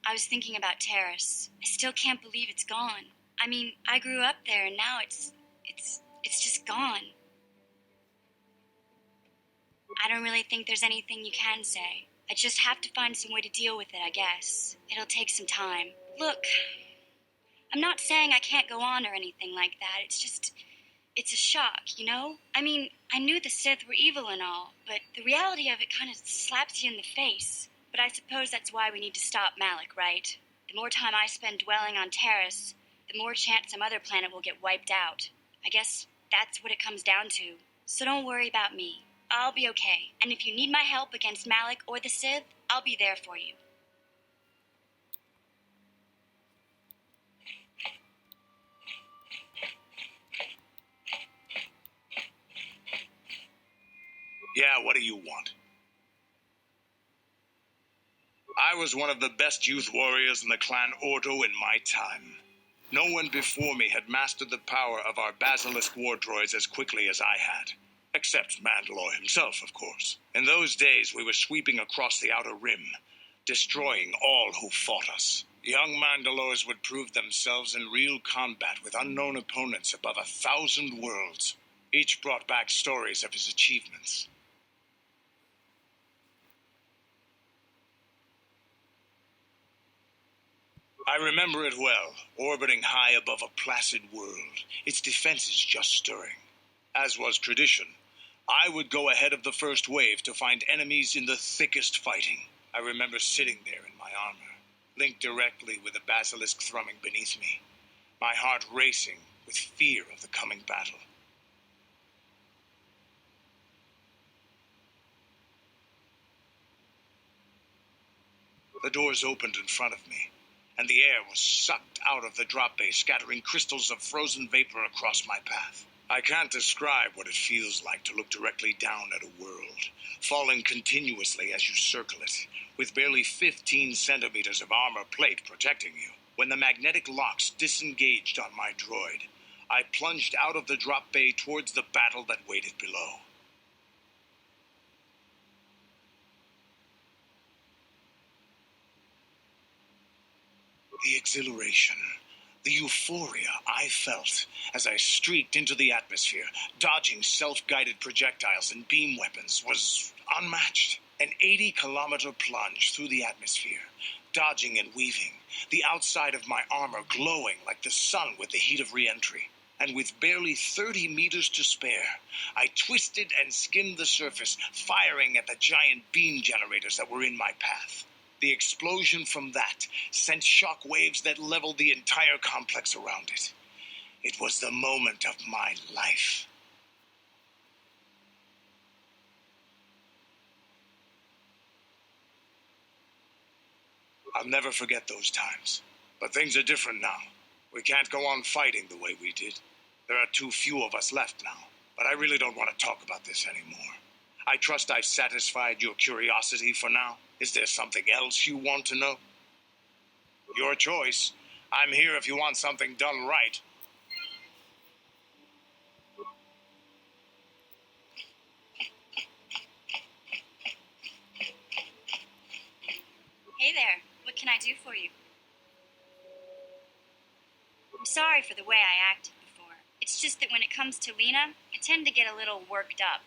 I was thinking about Terrace. I still can't believe it's gone. I mean, I grew up there and now it's just gone. I don't really think there's anything you can say. I just have to find some way to deal with it, I guess. It'll take some time. Look, I'm not saying I can't go on or anything like that. It's a shock, you know? I mean, I knew the Sith were evil and all, but the reality of it kind of slaps you in the face. But I suppose that's why we need to stop Malik, right? The more time I spend dwelling on Terrace, the more chance some other planet will get wiped out. I guess that's what it comes down to. So don't worry about me. I'll be okay. And if you need my help against Malik or the Sith, I'll be there for you. Yeah, what do you want? I was one of the best youth warriors in the clan Ordo in my time. No one before me had mastered the power of our basilisk war droids as quickly as I had. Except Mandalore himself, of course. In those days, we were sweeping across the Outer Rim, destroying all who fought us. Young Mandalores would prove themselves in real combat with unknown opponents above 1,000 worlds. Each brought back stories of his achievements. I remember it well, orbiting high above a placid world, its defenses just stirring. As was tradition, I would go ahead of the first wave to find enemies in the thickest fighting. I remember sitting there in my armor, linked directly with the basilisk thrumming beneath me, my heart racing with fear of the coming battle. The doors opened in front of me, and the air was sucked out of the drop bay, scattering crystals of frozen vapor across my path. I can't describe what it feels like to look directly down at a world, falling continuously as you circle it, with barely 15 centimeters of armor plate protecting you. When the magnetic locks disengaged on my droid, I plunged out of the drop bay towards the battle that waited below. The exhilaration, the euphoria I felt as I streaked into the atmosphere, dodging self-guided projectiles and beam weapons, was unmatched. An 80-kilometer plunge through the atmosphere, dodging and weaving, the outside of my armor glowing like the sun with the heat of re-entry. And with barely 30 meters to spare, I twisted and skimmed the surface, firing at the giant beam generators that were in my path. The explosion from that sent shock waves that leveled the entire complex around it. It was the moment of my life. I'll never forget those times. But things are different now. We can't go on fighting the way we did. There are too few of us left now. But I really don't want to talk about this anymore. I trust I've satisfied your curiosity for now. Is there something else you want to know? Your choice. I'm here if you want something done right. Hey there, what can I do for you? I'm sorry for the way I acted before. It's just that when it comes to Lena, I tend to get a little worked up.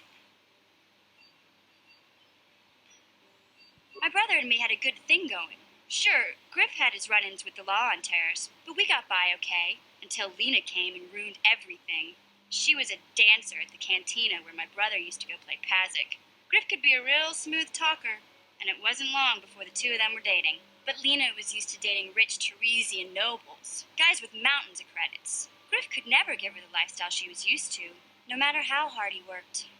My brother and me had a good thing going. Sure, Griff had his run-ins with the law on Terrace, but we got by okay, until Lena came and ruined everything. She was a dancer at the cantina where my brother used to go play Pazik. Griff could be a real smooth talker, and it wasn't long before the two of them were dating. But Lena was used to dating rich Teresian nobles, guys with mountains of credits. Griff could never give her the lifestyle she was used to, no matter how hard he worked.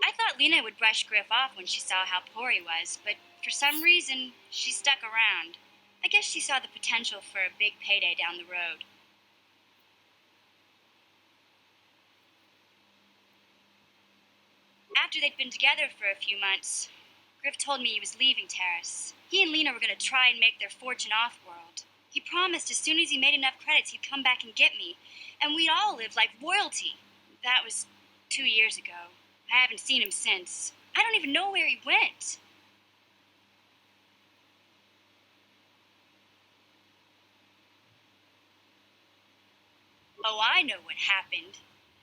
I thought Lena would brush Griff off when she saw how poor he was, but for some reason, she stuck around. I guess she saw the potential for a big payday down the road. After they'd been together for a few months, Griff told me he was leaving Terrace. He and Lena were going to try and make their fortune off-world. He promised as soon as he made enough credits he'd come back and get me, and we'd all live like royalty. That was 2 years ago. I haven't seen him since. I don't even know where he went. Oh, I know what happened.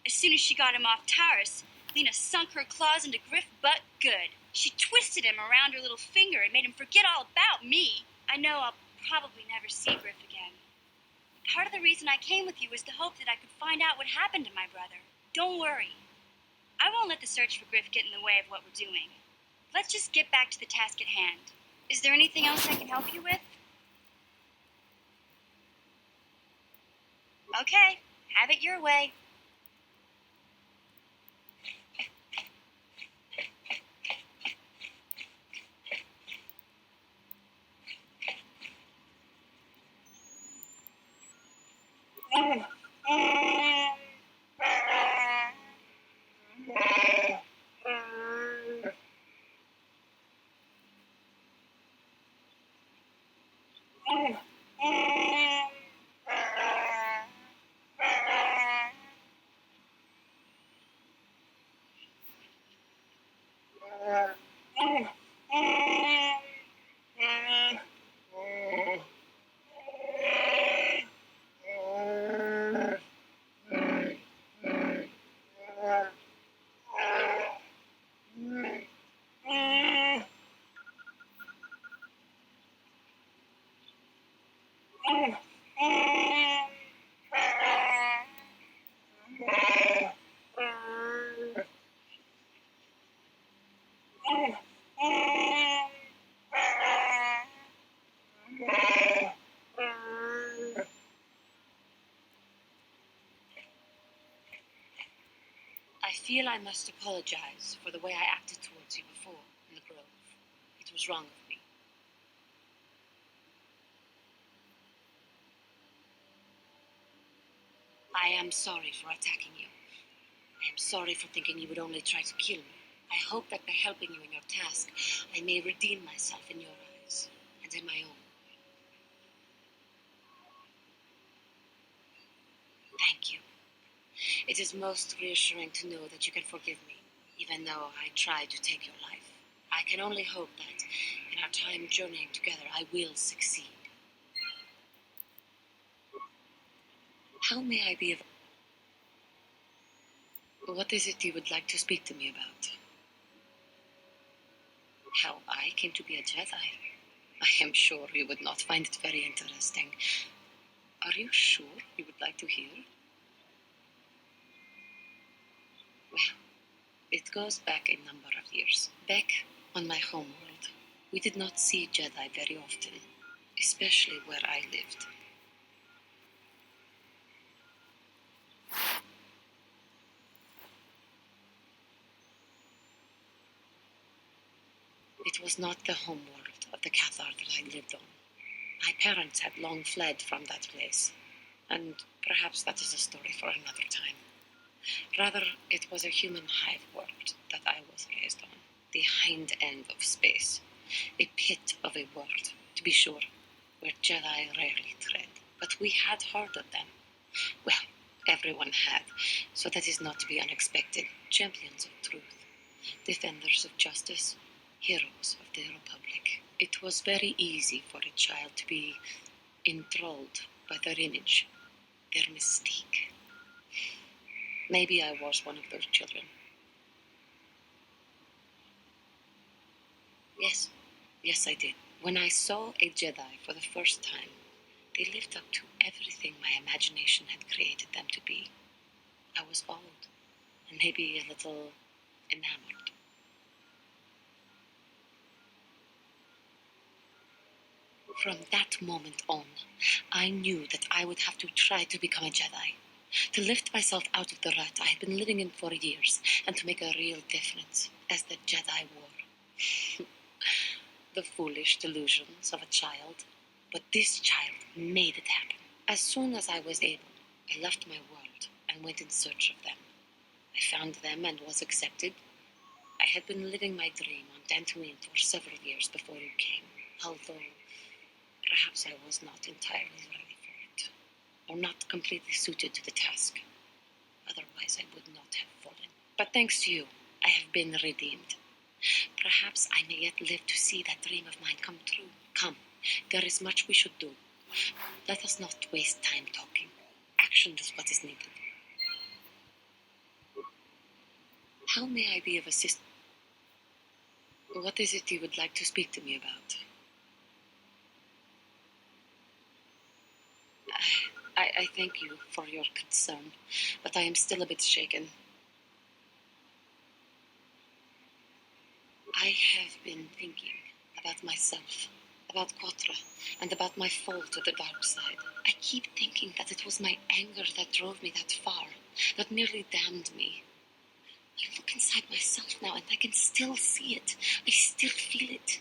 As soon as she got him off Taurus, Lena sunk her claws into Griff butt good. She twisted him around her little finger and made him forget all about me. I know I'll probably never see Griff again. Part of the reason I came with you was the hope that I could find out what happened to my brother. Don't worry. I won't let the search for Griff get in the way of what we're doing. Let's just get back to the task at hand. Is there anything else I can help you with? Okay, have it your way. I feel I must apologize for the way I acted towards you before in the grove. It was wrong of me. I am sorry for attacking you. I am sorry for thinking you would only try to kill me. I hope that by helping you in your task, I may redeem myself in your eyes and in my own. Thank you. It is most reassuring to know that you can forgive me, even though I tried to take your life. I can only hope that, in our time journeying together, I will succeed. How may I be of... What is it you would like to speak to me about? How I came to be a Jedi? I am sure you would not find it very interesting. Are you sure you would like to hear? Well, it goes back a number of years. Back on my homeworld, we did not see Jedi very often, especially where I lived. It was not the homeworld of the Cathar that I lived on. My parents had long fled from that place, and perhaps that is a story for another time. Rather, it was a human hive world that I was raised on, the hind end of space, a pit of a world, to be sure, where Jedi rarely tread. But we had heard of them. Well, everyone had, so that is not to be unexpected. Champions of truth, defenders of justice, heroes of the Republic. It was very easy for a child to be enthralled by their image, their mystique. Maybe I was one of those children. Yes, I did. When I saw a Jedi for the first time, they lived up to everything my imagination had created them to be. I was awed, and maybe a little enamored. From that moment on, I knew that I would have to try to become a Jedi, to lift myself out of the rut I had been living in for years, and to make a real difference as the Jedi wore. The foolish delusions of a child, but this child made it happen. As soon as I was able, I left my world and went in search of them. I found them and was accepted. I had been living my dream on Tatooine for several years before you came, although perhaps I was not entirely ready for it, or not completely suited to the task. Otherwise, I would not have fallen. But thanks to you, I have been redeemed. Perhaps I may yet live to see that dream of mine come true. Come, there is much we should do. Let us not waste time talking. Action is what is needed. How may I be of assistance? What is it you would like to speak to me about? I thank you for your concern, but I am still a bit shaken. I have been thinking about myself, about KOTOR, and about my fall to the dark side. I keep thinking that it was my anger that drove me that far, that nearly damned me. I look inside myself now and I can still see it. I still feel it.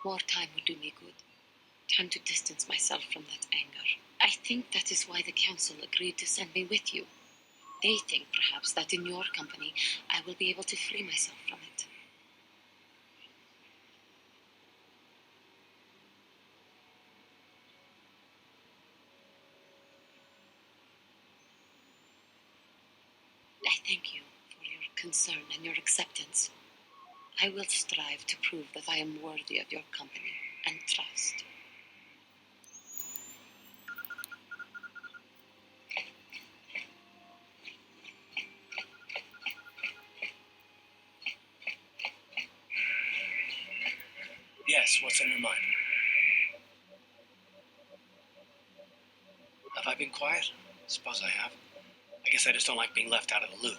More time would do me good. Time to distance myself from that anger. I think that is why the council agreed to send me with you. They think, perhaps, that in your company I will be able to free myself from it. I thank you for your concern and your acceptance. I will strive to prove that I am worthy of your company and trust. Yes, what's on your mind? Have I been quiet? Suppose I have. I guess I just don't like being left out of the loop.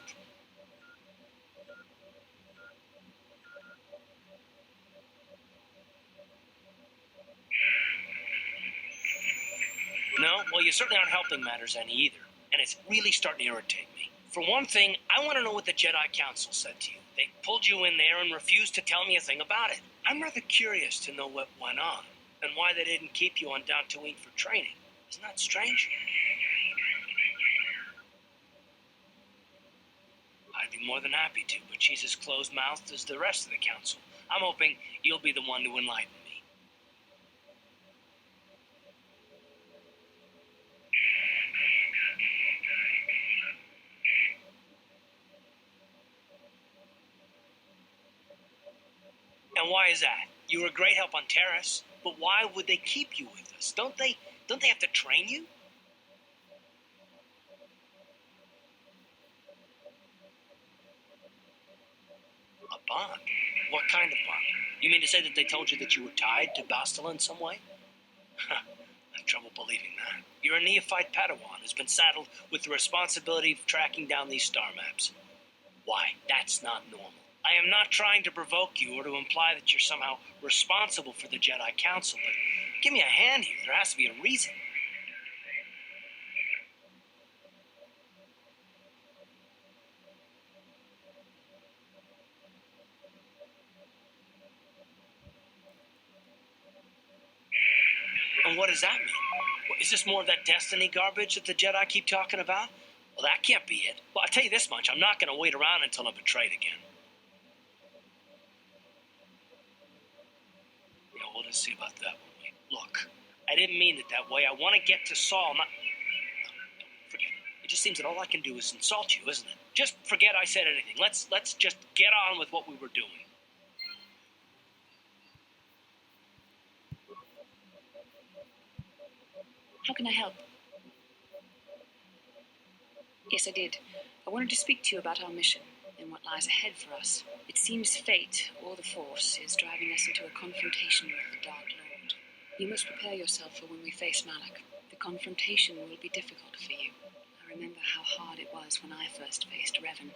No? Well, you certainly aren't helping matters any either. And it's really starting to irritate me. For one thing, I want to know what the Jedi Council said to you. They pulled you in there and refused to tell me a thing about it. I'm rather curious to know what went on, and why they didn't keep you on Tatooine for training. Isn't that strange? I'd be more than happy to, but she's as closed-mouthed as the rest of the council. I'm hoping you'll be the one to enlighten me. And why is that? You were a great help on Terrace, but why would they keep you with us? Don't they have to train you? A bond? What kind of bond? You mean to say that they told you that you were tied to Bastila in some way? I have trouble believing that. You're a neophyte Padawan who's been saddled with the responsibility of tracking down these star maps. Why, that's not normal. I am not trying to provoke you or to imply that you're somehow responsible for the Jedi Council, but give me a hand here. There has to be a reason. And what does that mean? Is this more of that destiny garbage that the Jedi keep talking about? Well, that can't be it. Well, I'll tell you this much. I'm not going to wait around until I'm betrayed again. Yeah, we'll just see about that one. Wait, look, I didn't mean it that way. I want to get to Saul. No, forget it. It just seems that all I can do is insult you, isn't it? Just forget I said anything. Let's just get on with what we were doing. How can I help? Yes, I did. I wanted to speak to you about our mission and what lies ahead for us. It seems fate, or the Force, is driving us into a confrontation with the Dark Lord. You must prepare yourself for when we face Malak. The confrontation will be difficult for you. I remember how hard it was when I first faced Revan.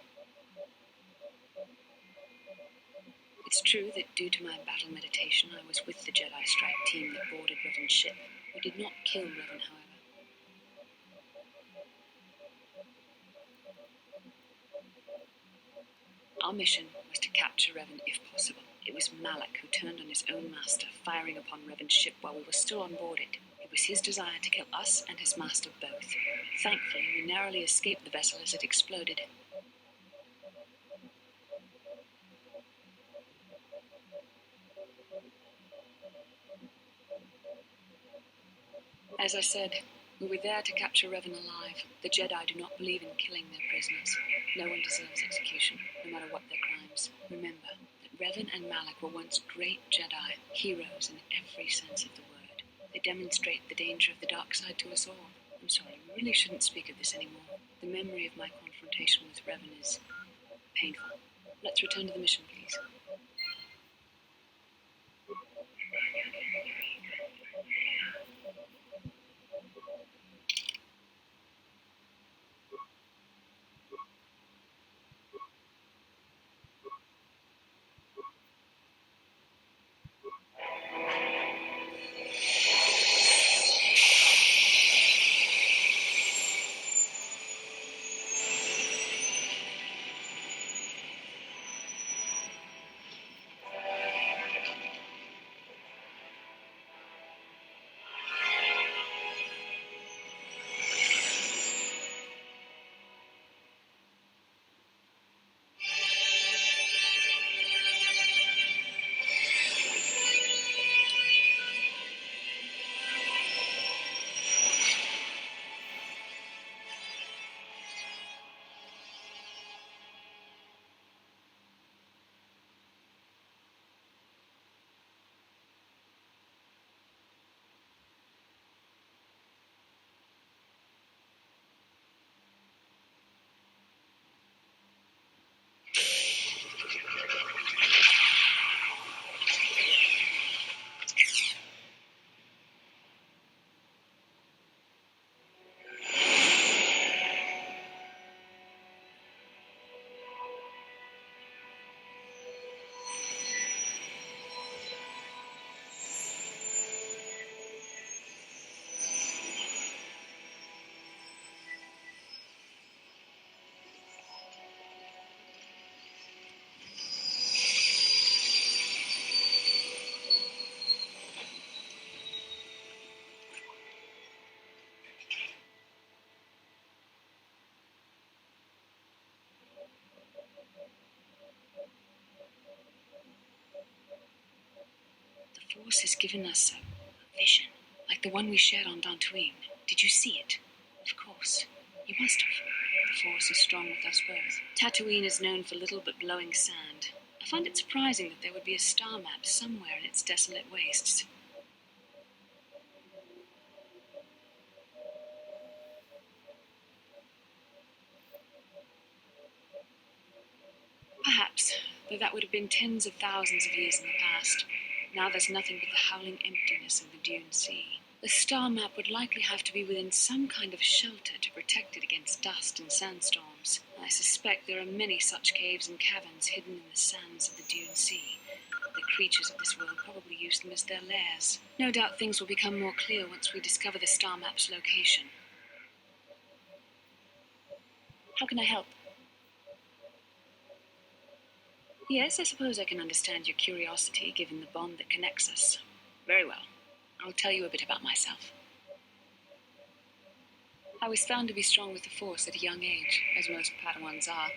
It's true that due to my battle meditation, I was with the Jedi strike team that boarded Revan's ship. We did not kill Revan, however. Our mission was to capture Revan if possible. It was Malak who turned on his own master, firing upon Revan's ship while we were still on board it. It was his desire to kill us and his master both. Thankfully, we narrowly escaped the vessel as it exploded. As I said, We were there to capture Revan alive. The Jedi do not believe in killing their prisoners. No one deserves execution, no matter what their crimes. Remember that Revan and Malak were once great Jedi, heroes in every sense of the word. They demonstrate the danger of the dark side to us all. I'm sorry, we really shouldn't speak of this anymore. The memory of my confrontation with Revan is painful. Let's return to the mission, please. The Force has given us a vision, like the one we shared on Tatooine. Did you see it? Of course. You must have. The Force is strong with us both. Tatooine is known for little but glowing sand. I find it surprising that there would be a star map somewhere in its desolate wastes. Perhaps, though that would have been tens of thousands of years in the past. Now there's nothing but the howling emptiness of the Dune Sea. The star map would likely have to be within some kind of shelter to protect it against dust and sandstorms. I suspect there are many such caves and caverns hidden in the sands of the Dune Sea. The creatures of this world probably use them as their lairs. No doubt things will become more clear once we discover the star map's location. How can I help? Yes, I suppose I can understand your curiosity, given the bond that connects us. Very well. I'll tell you a bit about myself. I was found to be strong with the Force at a young age, as most Padawans are.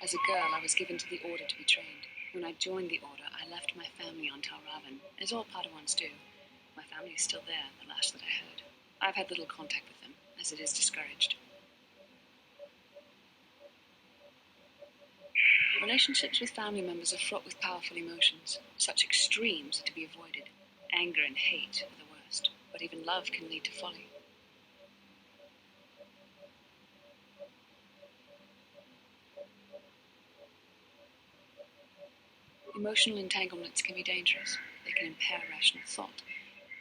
As a girl, I was given to the Order to be trained. When I joined the Order, I left my family on Talravan, as all Padawans do. My family is still there, the last that I heard. I've had little contact with them, as it is discouraged. Relationships with family members are fraught with powerful emotions. Such extremes are to be avoided. Anger and hate are the worst, but even love can lead to folly. Emotional entanglements can be dangerous. They can impair rational thought.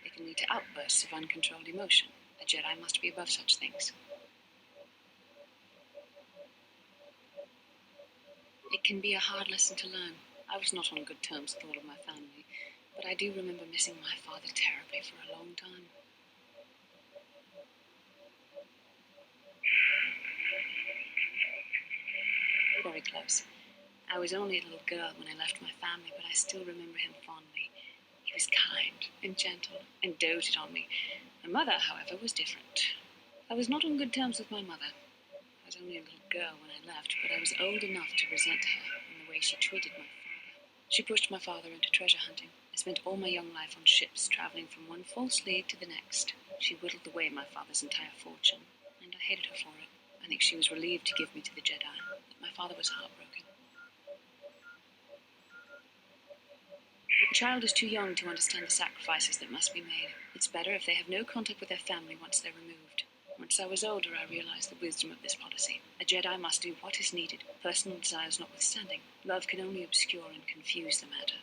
They can lead to outbursts of uncontrolled emotion. A Jedi must be above such things. It can be a hard lesson to learn. I was not on good terms with all of my family, but I do remember missing my father terribly for a long time. Very close. I was only a little girl when I left my family, but I still remember him fondly. He was kind and gentle and doted on me. My mother, however, was different. I was not on good terms with my mother. I was only a little girl when I left, but I was old enough to resent her and the way she treated my father. She pushed my father into treasure hunting. I spent all my young life on ships, traveling from one false lead to the next. She whittled away my father's entire fortune, and I hated her for it. I think she was relieved to give me to the Jedi, but my father was heartbroken. A child is too young to understand the sacrifices that must be made. It's better if they have no contact with their family once they're removed. Once I was older, I realized the wisdom of this policy. A Jedi must do what is needed, personal desires notwithstanding. Love can only obscure and confuse the matter.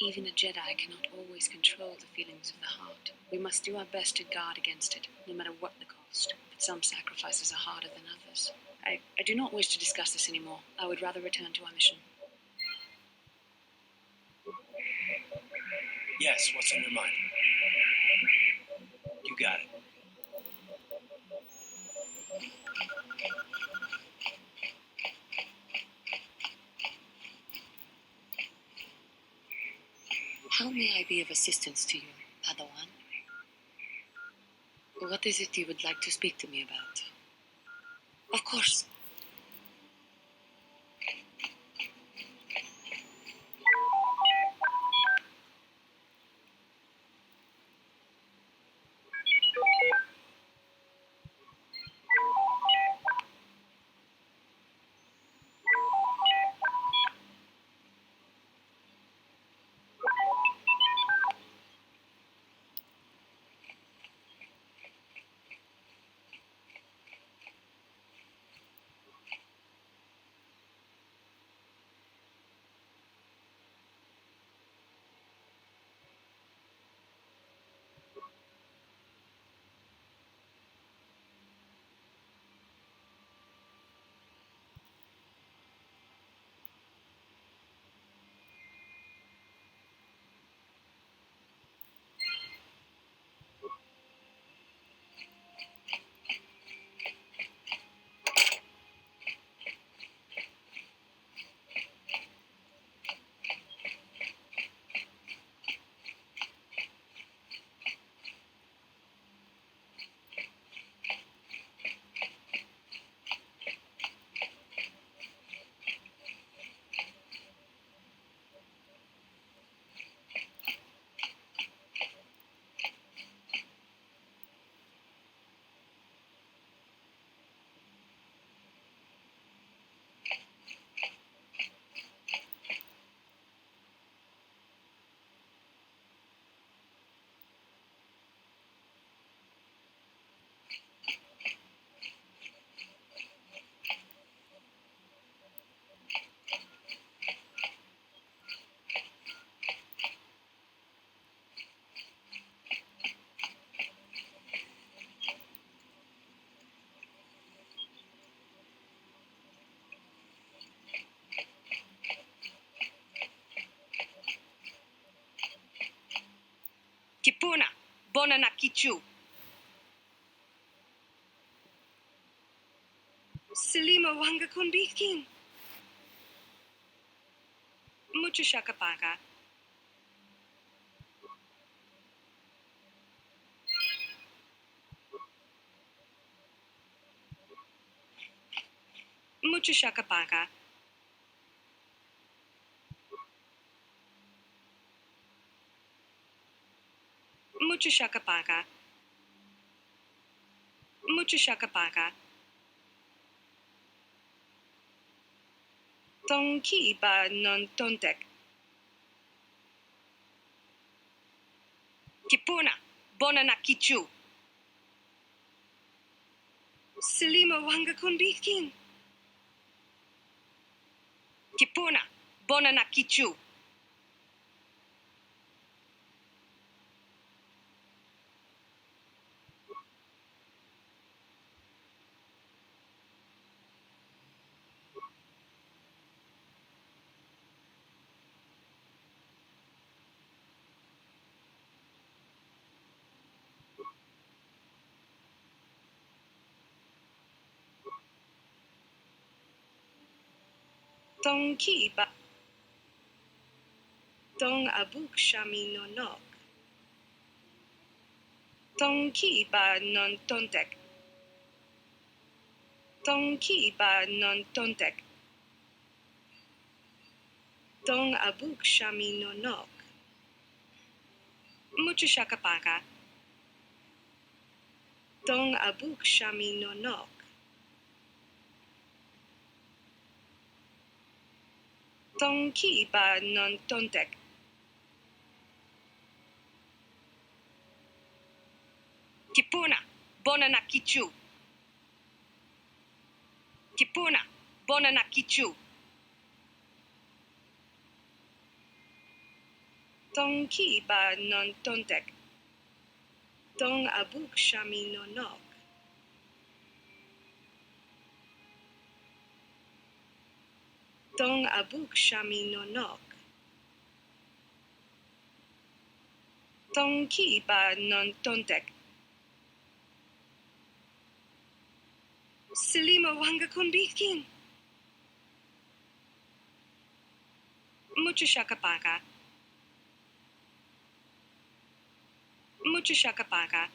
Even a Jedi cannot always control the feelings of the heart. We must do our best to guard against it, no matter what the cost. But some sacrifices are harder than others. I do not wish to discuss this anymore. I would rather return to our mission. Yes, what's on your mind? You got it. How may I be of assistance to you, Padawan? What is it you would like to speak to me about? Of course. Tipuna, bona na kichu. Salima wanga kunbikin. Mucho shakapaka. Mucho shakapaka. Mucho shakapaka. Mucho shakapaka. Tonki ba non tontek. Tipuna, bona na kichu. Salima wanga kunbikin. Tipuna, bona na kichu. Tonki ba. Tong abuk shami no nok. Tong ki ba non tontek. Tong ki ba non tontek. Tong abuk shami no nok. Mucho shakapaka. Tong abuk shami no nok. Tong ki ba non tontek. Tipuna, bona na kichu. Tipuna, bona na kichu. Tong ki ba non tontek. Tong abuk shami no nok. Tong abuk shami no nok. Tong ki ba non tontek. Selima wanga kunbikin. Mucho shakapaka. Mucho shakapaka.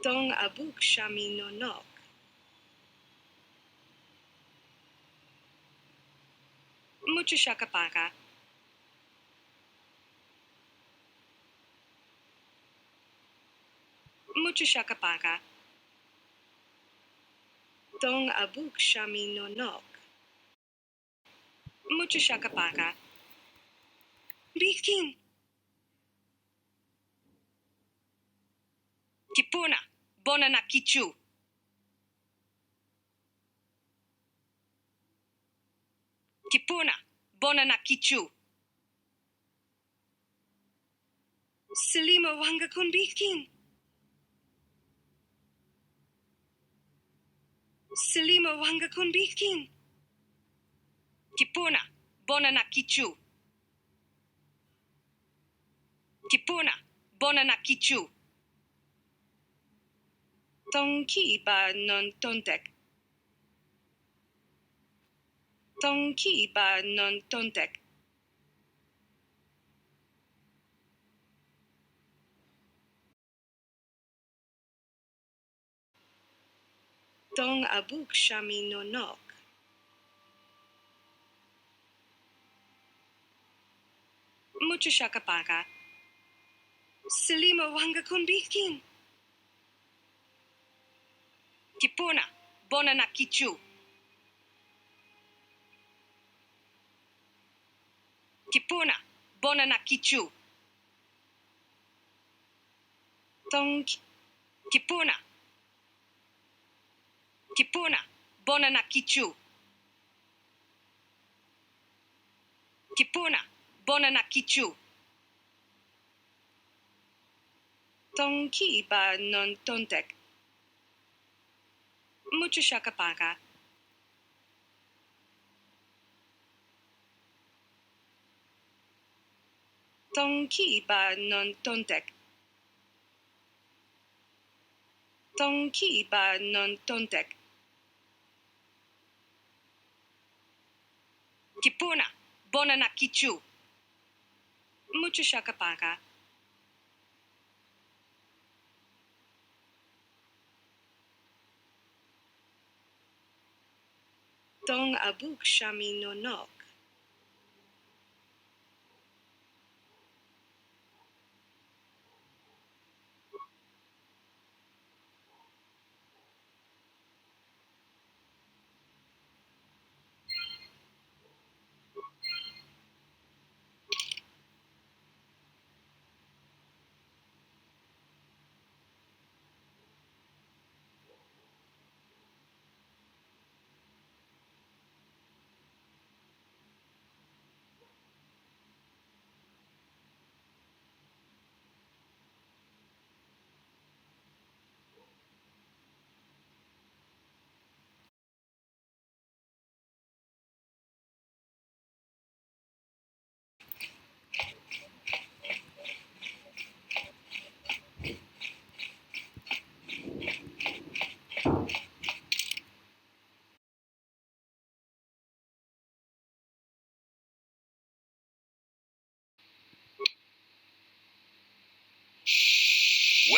Tong abuk shami no nok. Mucho shakapaka. Mucho shakapaka. Tong abuk shami no nok. Mucho shakapaka. Bikin. Tipuna, bona na kichu. Tipuna, bona na kichu. Selima wanga kunbikin. Selima wanga kunbikin. Tipuna, bona na kichu. Tipuna, bona na kichu. Tong ki ba non tontek. Tong ki ba non tontek. Tong abuk shami no nok. Mucho shakapaka. Selima wanga kunbikin. Tipuna, bona na kichu. Tipuna, bona na kichu. Tong Tipuna. Tipuna, bona na kichu. Tipuna, bona na kichu. Tong ki ba non tontek. Mucho shakapaka. Tong ki ba non tontek. Tong ki ba non tontek. Tipuna, bona na kichu. Mucho shakapaka. Tong abuk shami no nok.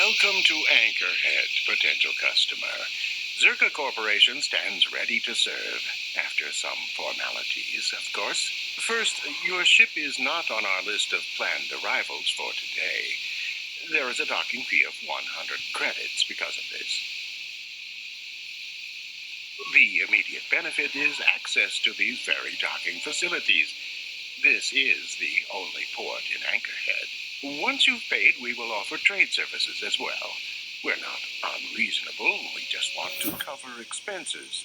Welcome to Anchorhead, potential customer. Czerka Corporation stands ready to serve, after some formalities, of course. First, your ship is not on our list of planned arrivals for today. There is a docking fee of 100 credits because of this. The immediate benefit is access to these very docking facilities. This is the only port in Anchorhead. Once you've paid, we will offer trade services as well. We're not unreasonable. We just want to cover expenses.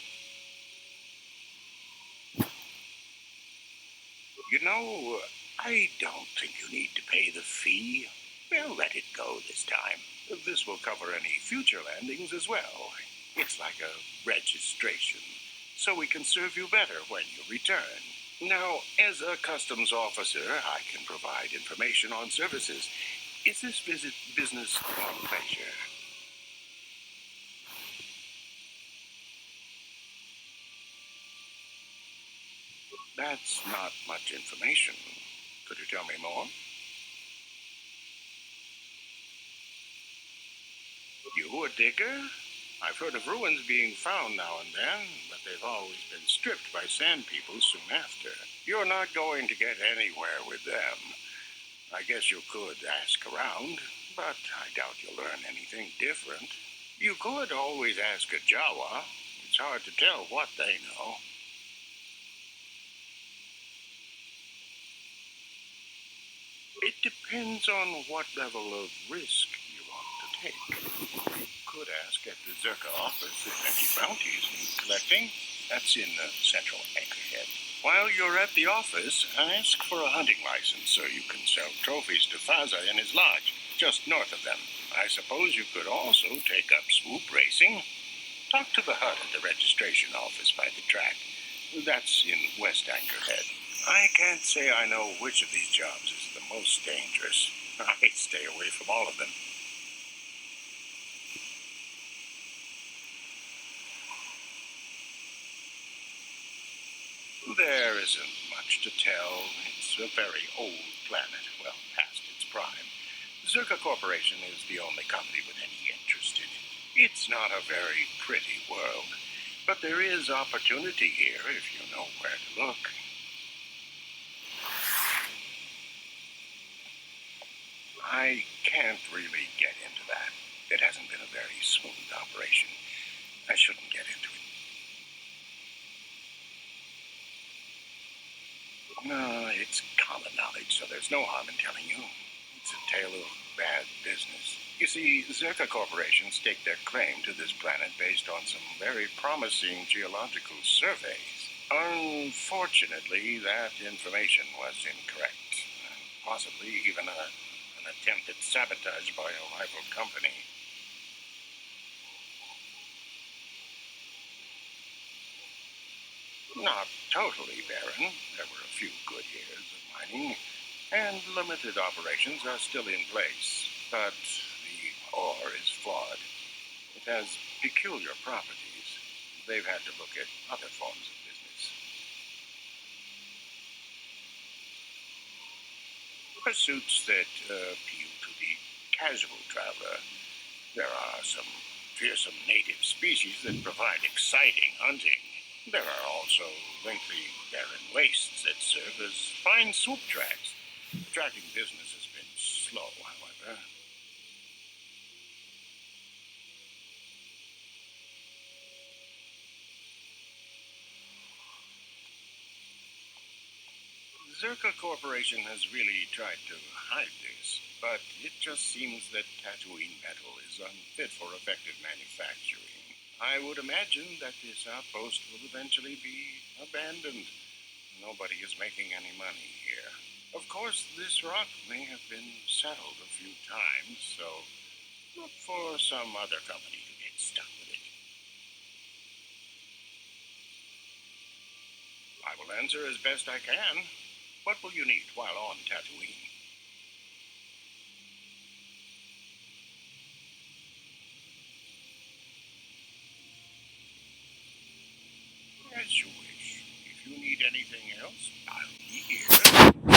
You know, I don't think you need to pay the fee. We'll let it go this time. This will cover any future landings as well. It's like a registration, so we can serve you better when you return. Now, as a customs officer, I can provide information on services. Is this visit business or pleasure? That's not much information. Could you tell me more? You a digger? I've heard of ruins being found now and then, but they've always been stripped by sand people soon after. You're not going to get anywhere with them. I guess you could ask around, but I doubt you'll learn anything different. You could always ask a Jawa. It's hard to tell what they know. It depends on what level of risk you want to take. You could ask at the Czerka office if any bounties need collecting. That's in central Anchorhead. While you're at the office, ask for a hunting license so you can sell trophies to Faza in his lodge, just north of them. I suppose you could also take up swoop racing. Talk to the HUD at the registration office by the track. That's in West Anchorhead. I can't say I know which of these jobs is the most dangerous. I stay away from all of them. There isn't much to tell. It's a very old planet, well past its prime. Czerka Corporation is the only company with any interest in it. It's not a very pretty world, but there is opportunity here if you know where to look. I can't really get into that. It hasn't been a very smooth operation. I shouldn't get into it. No, it's common knowledge, so there's no harm in telling you. It's a tale of bad business. You see, Czerka Corporation staked their claim to this planet based on some very promising geological surveys. Unfortunately, that information was incorrect. Possibly even an attempt at sabotage by a rival company. Not totally barren. There were a few good years of mining, and limited operations are still in place. But the ore is flawed. It has peculiar properties. They've had to look at other forms of business. Pursuits that appeal to the casual traveler. There are some fearsome native species that provide exciting hunting. There are also lengthy barren wastes that serve as fine swoop tracks. Attracting business has been slow, however. Czerka Corporation has really tried to hide this, but it just seems that Tatooine metal is unfit for effective manufacturing. I would imagine that this outpost will eventually be abandoned. Nobody is making any money here. Of course, this rock may have been settled a few times, so look for some other company to get stuck with it. I will answer as best I can. What will you need while on Tatooine? As you wish. If you need anything else, I'll be here.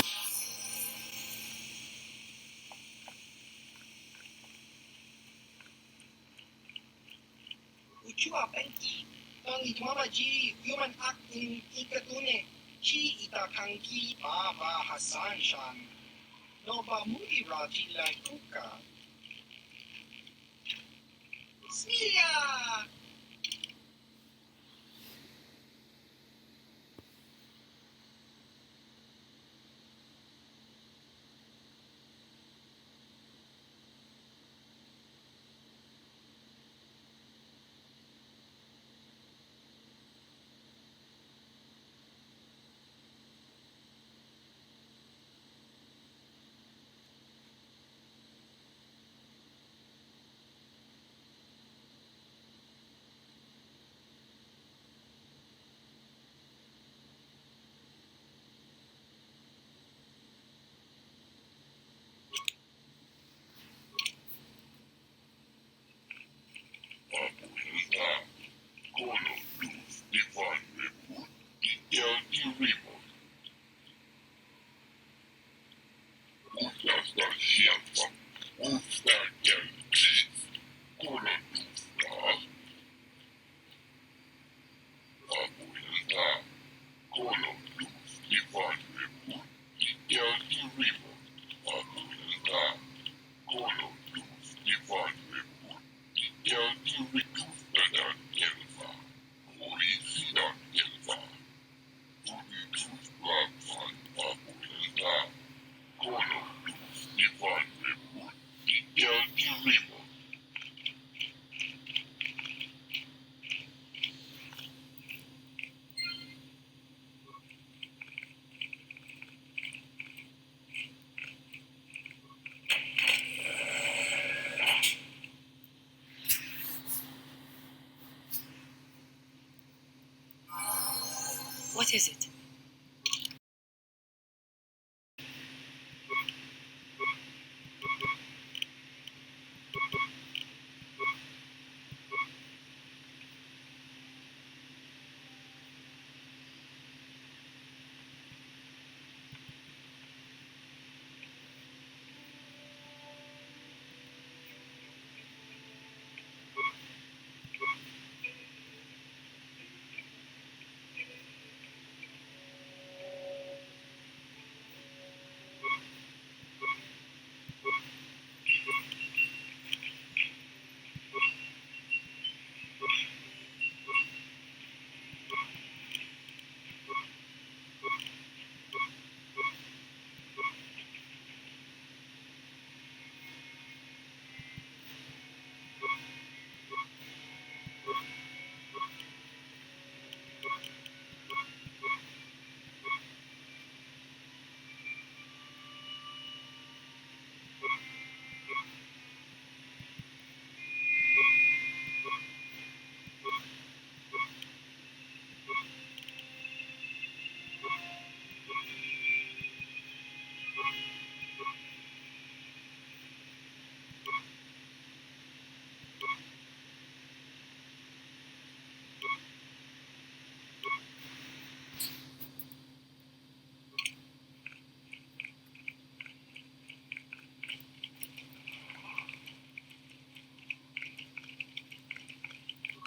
chua penki. Tang itmama ji human act in ikatune. Chi itakang ki baba Hassan shan. No ba muli raji la kuka. Smilia! What is it?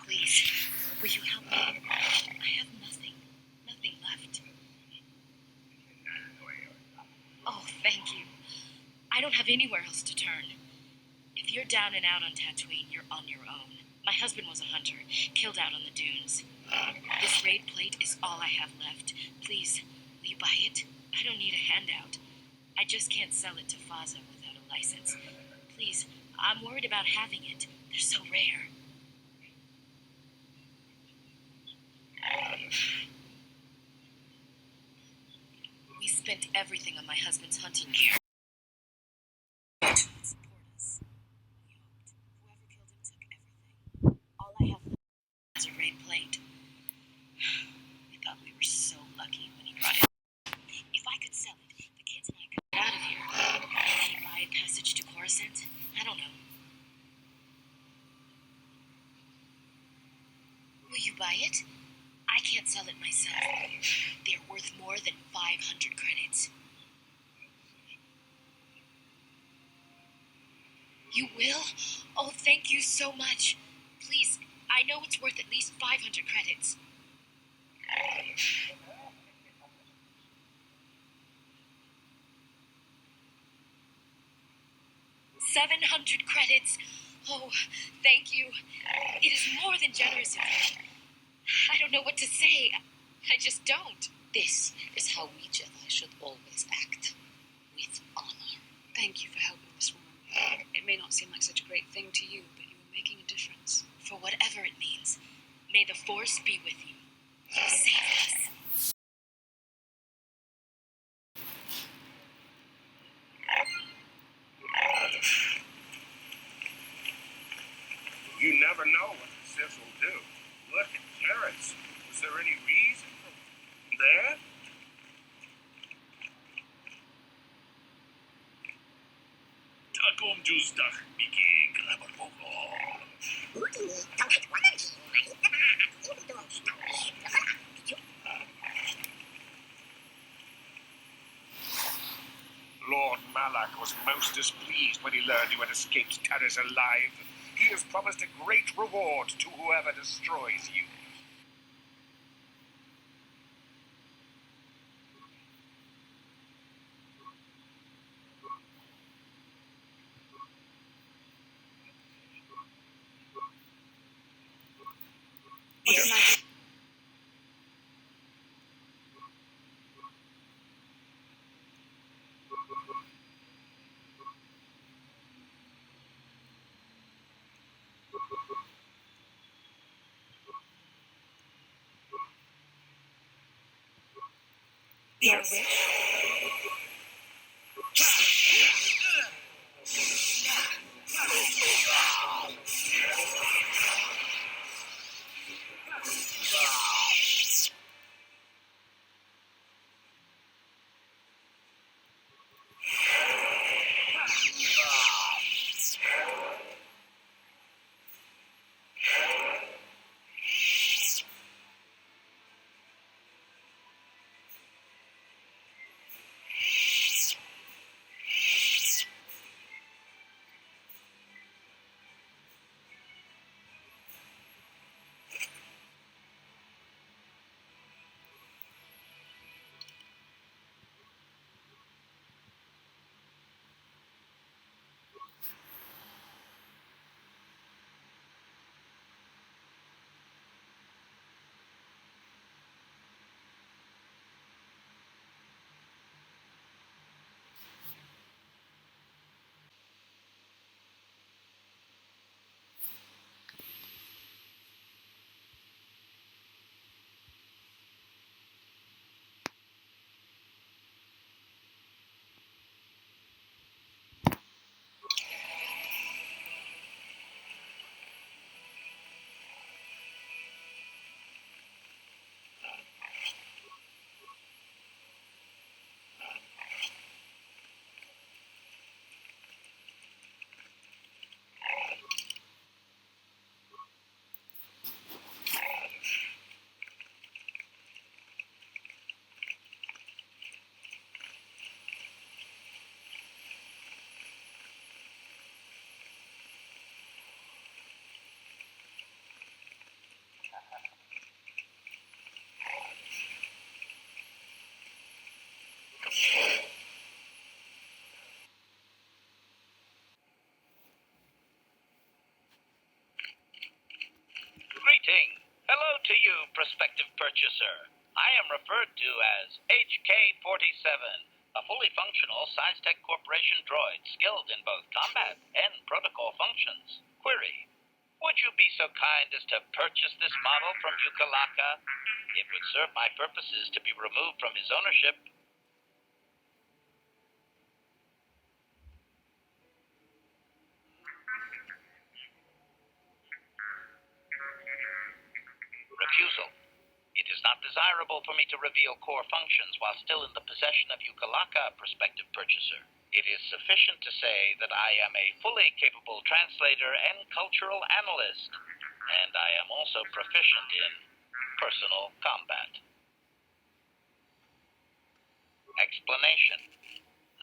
Please, will you help me? I have nothing left. Oh, thank you. I don't have anywhere else to turn. If you're down and out on Tatooine, you're on your own. My husband was a hunter, killed out on the dunes. This raid plate is all I have left. Please, will you buy it? I don't need a handout. I just can't sell it to Faza without a license. Please, I'm worried about having it. They're so rare. We spent everything on my husband's hunting gear. Support us. We hoped. Whoever killed him took everything. All I have left is a raid plate. We thought we were so lucky when he brought it. If I could sell it, the kids and I could get out of here. Maybe buy a passage to Coruscant. I don't know. Will you buy it? I can't sell it myself. They're worth more than 500 credits. You will? Oh, thank you so much. Please, I know it's worth at least 500 credits. 700 credits. Oh, thank you. It is more than generous of you. I don't know what to say. I just don't. This is how we Jedi should always act. With honor. Thank you for helping this woman. It may not seem like such a great thing to you, but you are making a difference. For whatever it means, may the Force be with you. You saved us. You never know what the Sith will do. Look at Canderous. Was there any reason for there? Takum Juzdach Biki Grabakoko. Lord Malak was most displeased when he learned you had escaped Taris alive. He has promised a great reward to whoever destroys you. Your wish? Greeting. Hello to you, prospective purchaser. I am referred to as HK-47, a fully functional Science-Tech Corporation droid skilled in both combat and protocol functions. Query. Would you be so kind as to purchase this model from Yukalaka? It would serve my purposes to be removed from his ownership. Refusal. It is not desirable for me to reveal core functions while still in the possession of Yukalaka, prospective purchaser. It is sufficient to say that I am a fully capable translator and cultural analyst, and I am also proficient in personal combat. Explanation.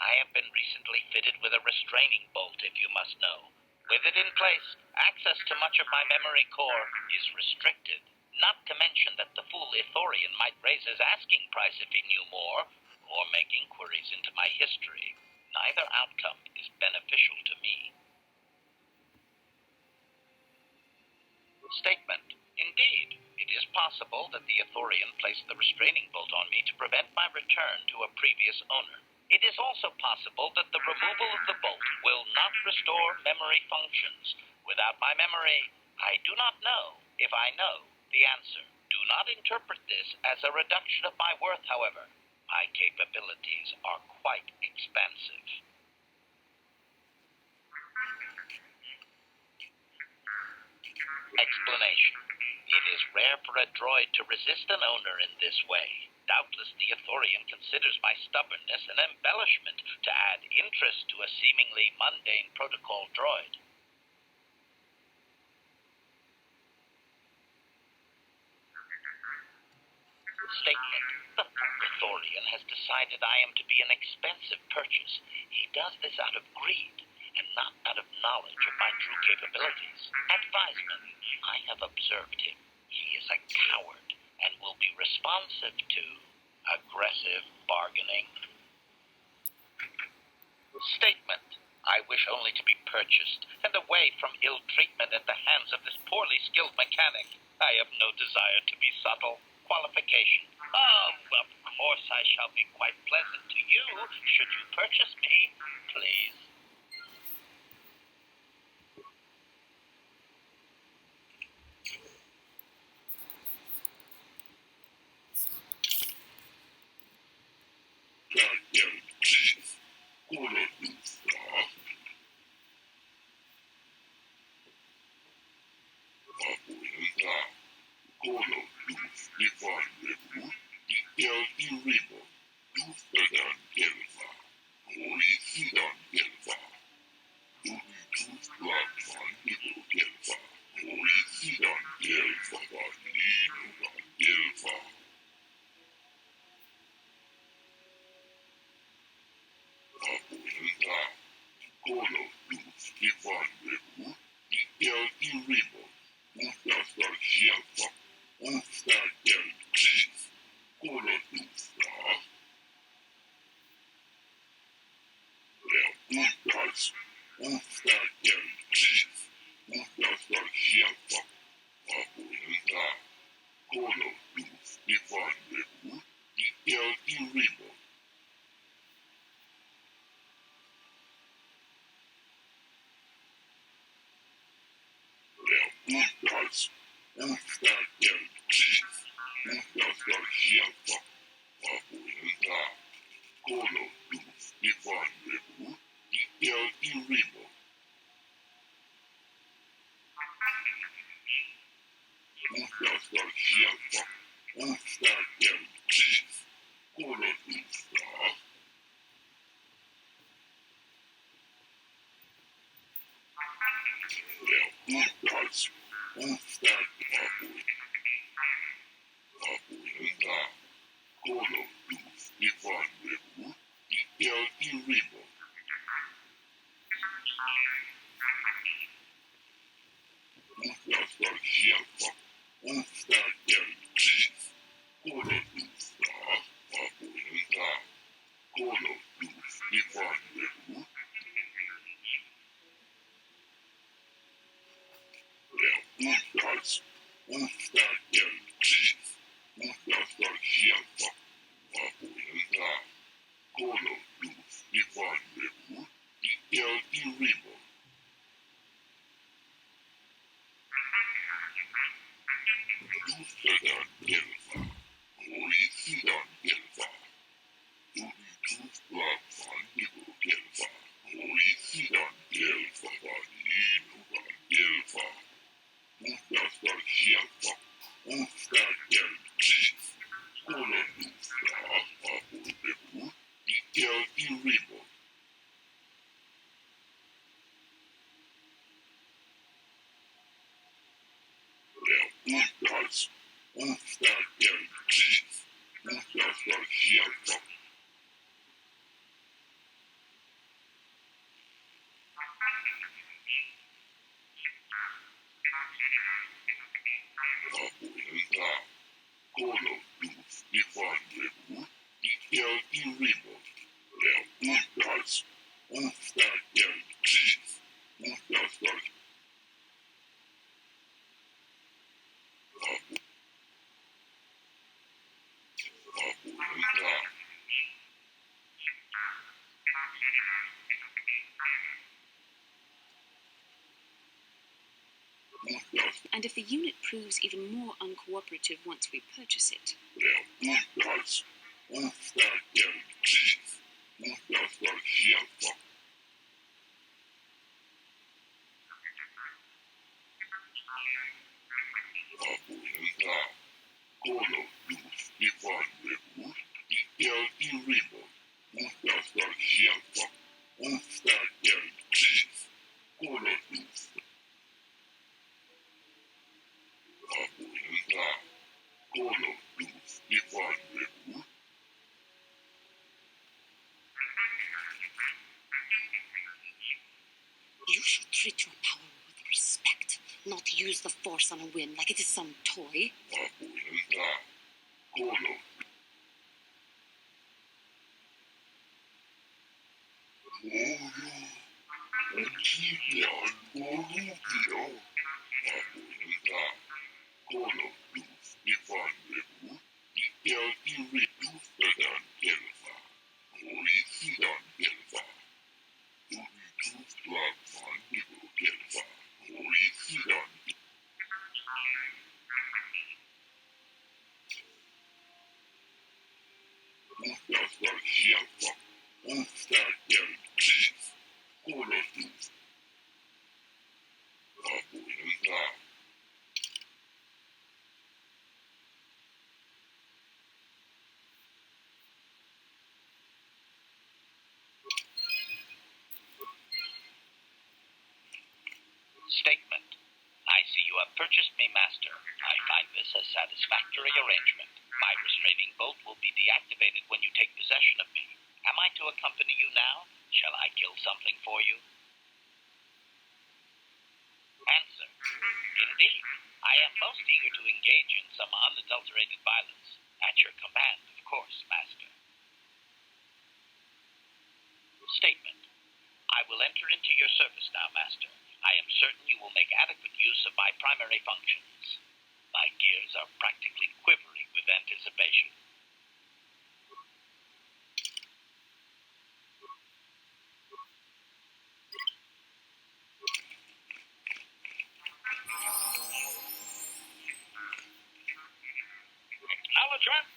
I have been recently fitted with a restraining bolt, if you must know. With it in place, access to much of my memory core is restricted. Not to mention that the fool Ithorian might raise his asking price if he knew more, or make inquiries into my history. Neither outcome is beneficial to me. Statement. Indeed, it is possible that the Ithorian placed the restraining bolt on me to prevent my return to a previous owner. It is also possible that the removal of the bolt will not restore memory functions. Without my memory, I do not know if I know the answer. Do not interpret this as a reduction of my worth, however. My capabilities are quite expansive. Explanation. It is rare for a droid to resist an owner in this way. Doubtless the Ithorian considers my stubbornness an embellishment to add interest to a seemingly mundane protocol droid. Statement. The Ithorian has decided I am to be an expensive purchase. He does this out of greed and not out of knowledge of my true capabilities. Advisement. I have observed him. He is a coward and will be responsive to aggressive bargaining. Statement. I wish only to be purchased and away from ill treatment at the hands of this poorly skilled mechanic. I have no desire to be subtle. Qualification. Oh, of course I shall be quite pleasant to you should you purchase me, please. And if the unit proves even more uncooperative once we purchase it, You should treat your power with respect, not use the Force on a whim like it is some toy. Statement. I see you have purchased me, Master. I find this a satisfactory arrangement. My restraining bolt will be deactivated when you take possession of me. Am I to accompany you now? Shall I kill something for you? Answer. Indeed. I am most eager to engage in some unadulterated violence. At your command, of course, Master. Statement. I will enter into your service now, Master. I am certain you will make adequate use of my primary functions. My gears are practically quivering with anticipation. Acknowledgement.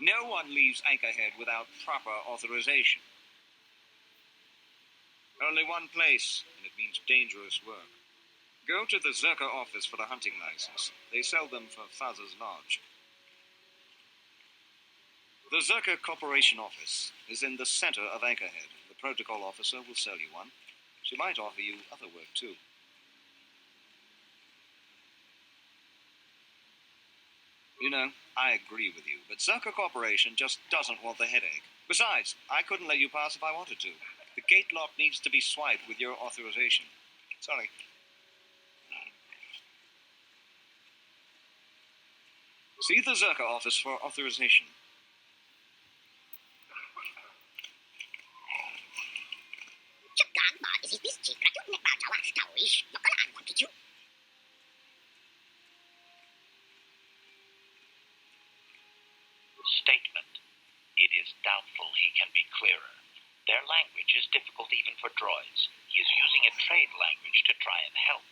No one leaves Anchorhead without proper authorization. Only one place, and it means dangerous work. Go to the Czerka office for the hunting license. They sell them for Father's Lodge. The Czerka Corporation office is in the center of Anchorhead. The protocol officer will sell you one. She might offer you other work, too. You know, I agree with you, but Czerka Corporation just doesn't want the headache. Besides, I couldn't let you pass if I wanted to. The gate lock needs to be swiped with your authorization. Sorry. See the Czerka office for authorization. Statement. It is doubtful he can be clearer. Their language is difficult even for droids. He is using a trade language to try and help.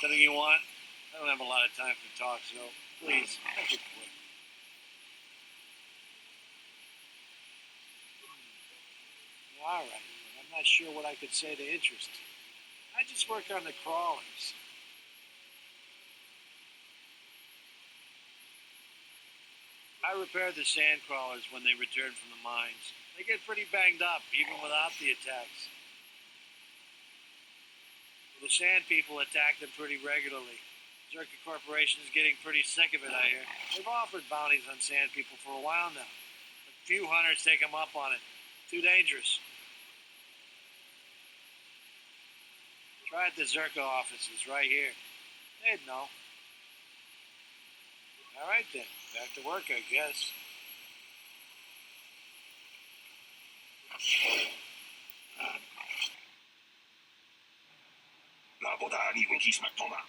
Something you want? I don't have a lot of time for talk, so please, make it quick. All right, but I'm not sure what I could say to interest you. I just work on the crawlers. I repair the sand crawlers when they return from the mines. They get pretty banged up, even without the attacks. The sand people attack them pretty regularly. Czerka Corporation is getting pretty sick of it, I hear. They've offered bounties on sand people for a while now. But few hunters take them up on it. Too dangerous. Try at the Czerka offices right here. They'd know. All right then, back to work, I guess. La boda ni wiki smack toma.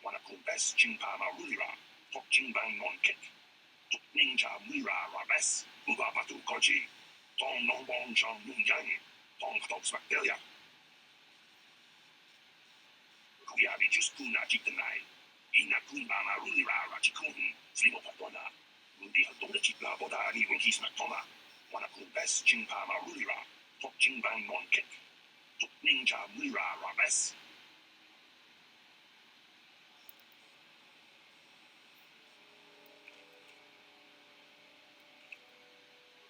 Wana kun best jingpa ma rulira. Tok jingbang non kit. Tok ninja mira rabes. Uba batu koji. Tong non bon chong nun yang. Tong top smack delia. Kuya bi just kuna jikanai. Ina kunba ma rulira rachikun. Slimo patona. Rundi hadong de chit la boda ni wiki smack toma. Wana kun best jingpa ma rulira. Tok jingbang non kit. Tok ninja mira rabes.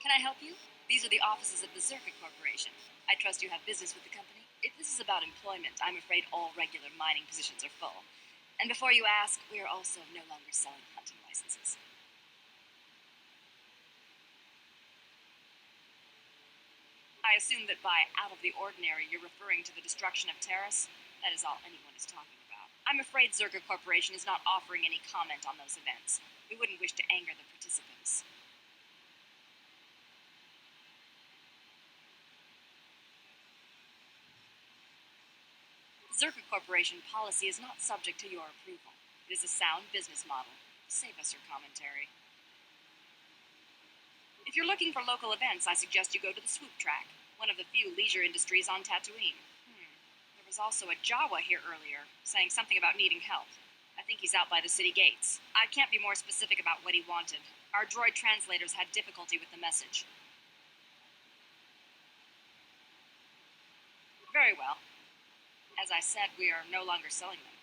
Can I help you? These are the offices of the Czerka Corporation. I trust you have business with the company. If this is about employment, I'm afraid all regular mining positions are full. And before you ask, we are also no longer selling hunting licenses. I assume that by out of the ordinary, you're referring to the destruction of Terrace? That is all anyone is talking about. I'm afraid Czerka Corporation is not offering any comment on those events. We wouldn't wish to anger the participants. Czerka Corporation policy is not subject to your approval. It is a sound business model. Save us your commentary. If you're looking for local events, I suggest you go to the Swoop Track, one of the few leisure industries on Tatooine. There was also a Jawa here earlier, saying something about needing help. I think he's out by the city gates. I can't be more specific about what he wanted. Our droid translators had difficulty with the message. Very well. As I said, we are no longer selling them.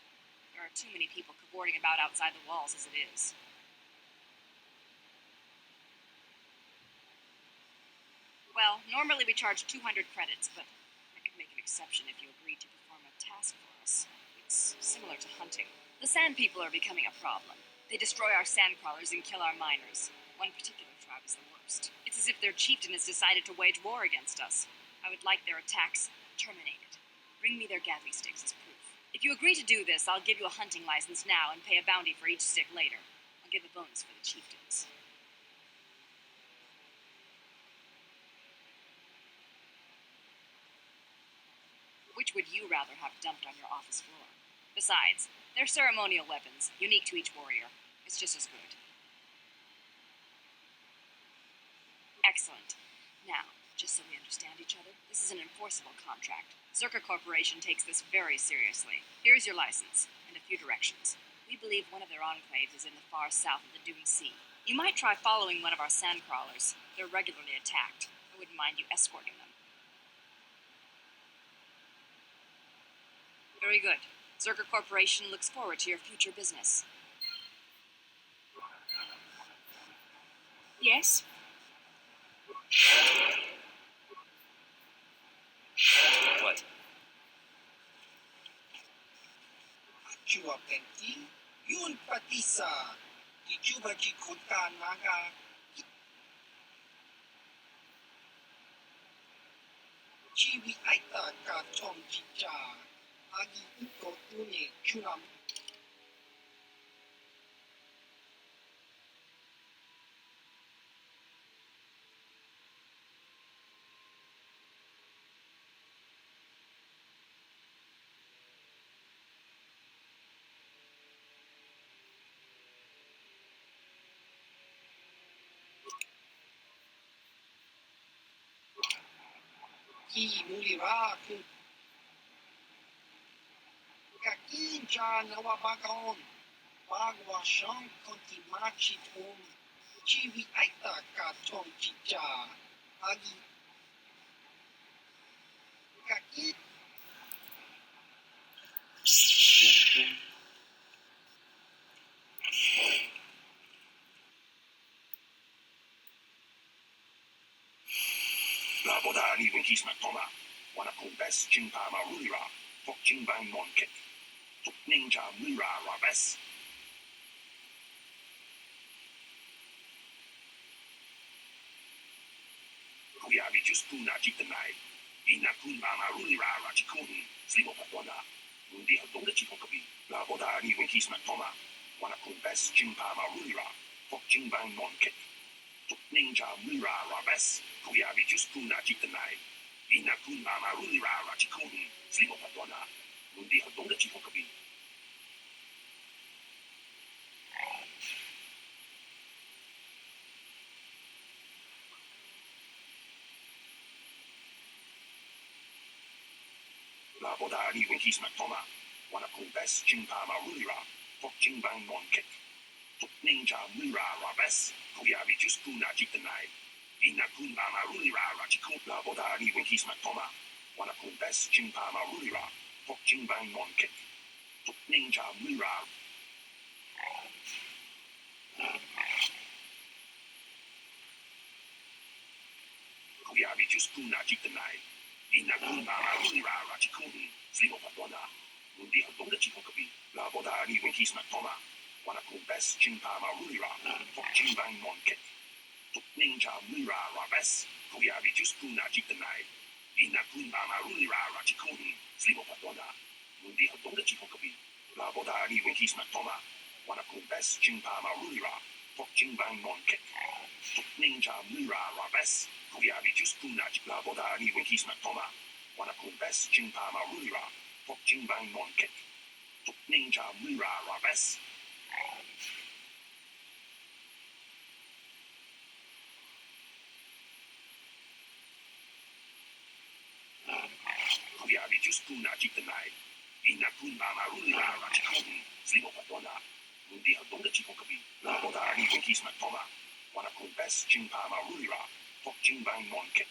There are too many people cavorting about outside the walls as it is. Well, normally we charge 200 credits, but I could make an exception if you agreed to perform a task for us. It's similar to hunting. The Sand People are becoming a problem. They destroy our sandcrawlers and kill our miners. One particular tribe is the worst. It's as if their chieftain has decided to wage war against us. I would like their attacks terminated. Bring me their gathering sticks as proof. If you agree to do this, I'll give you a hunting license now and pay a bounty for each stick later. I'll give a bonus for the chieftains. Which would you rather have dumped on your office floor? Besides, they're ceremonial weapons, unique to each warrior. It's just as good. Excellent. Now, just so we understand each other, this is an enforceable contract. Czerka Corporation takes this very seriously. Here's your license, and a few directions. We believe one of their enclaves is in the far south of the Dune Sea. You might try following one of our sandcrawlers. They're regularly attacked. I wouldn't mind you escorting them. Very good. Czerka Corporation looks forward to your future business. Yes? What? Jua Penti, Yun Patisa, Juba Jikuta Naga, Chibi Aita Katom Chicha, Agi Uko Tune Kunam. Ki Mulira Kakin Jan Nawabagon, Bagwa Shang Kontimachi Tom, Chibi Aita Katom Chicha, Agi Kakin. La Bodani Winkis Matoma, Wanakun Bess Jimpa Marulira, Fok Jimbang Monkit, Tuk Ninja Mura Rabes. Kuyabi Juspuna Jitanai, Inakun Marulira Rajikun, Slimo Patwana, Mundi Hadonga Chikokabi, La Bodani Winkis Matoma, Wanakun Bess Jimpa Marulira, Fok Jimbang Monkit. Ninja Mura Rabes, Kuyabi Juspuna Jitanai, Inakun Marulira Rajikun, Slimo Patwana, Mundi Hadonga Chikokabi. La Bodani Winkis Matoma, Wanakun Bess Jimpa Marulira, Fok Jimbang Monkit. Ninja Mura Rabes, Kuyabi Juspuna Jitanai, Inakun Marulira Rajikun, La Bodani Winkis Matoma, Wanakun Bess Jimpa Marulira, Fok Jimbang Monkit. Ninja Mura. kuna jikanai. Ina kuna marulira rachikun, slimo patona. Mundi hadonga chikokapi, la boda ni winkis matoma. Wana kumbes chimpa marulira, tok chimbang monket. Tok ninja mura rabes, kuyabi just kuna jikanai. Ina kuna marulira rachikun, slimo patona. Mundi hadonga chikokapi, la boda ni winkis matoma. Wana kumbes chimpa marulira, tok chimbang monket. Tok ninja mura rabes, kuyabi just kuna la boda ni winkis matoma. Wana kumbes chimpa marulira, tok chimbang monket. Tok ninja mura rabes. Kuyabi just kuna jikanai. Ina kuna marulira rachikun, slimo patona. Mundi hadonga chikokapi, la boda ni winkis matoma. Wana kumbes chimpa marulira, tok chimbang monket.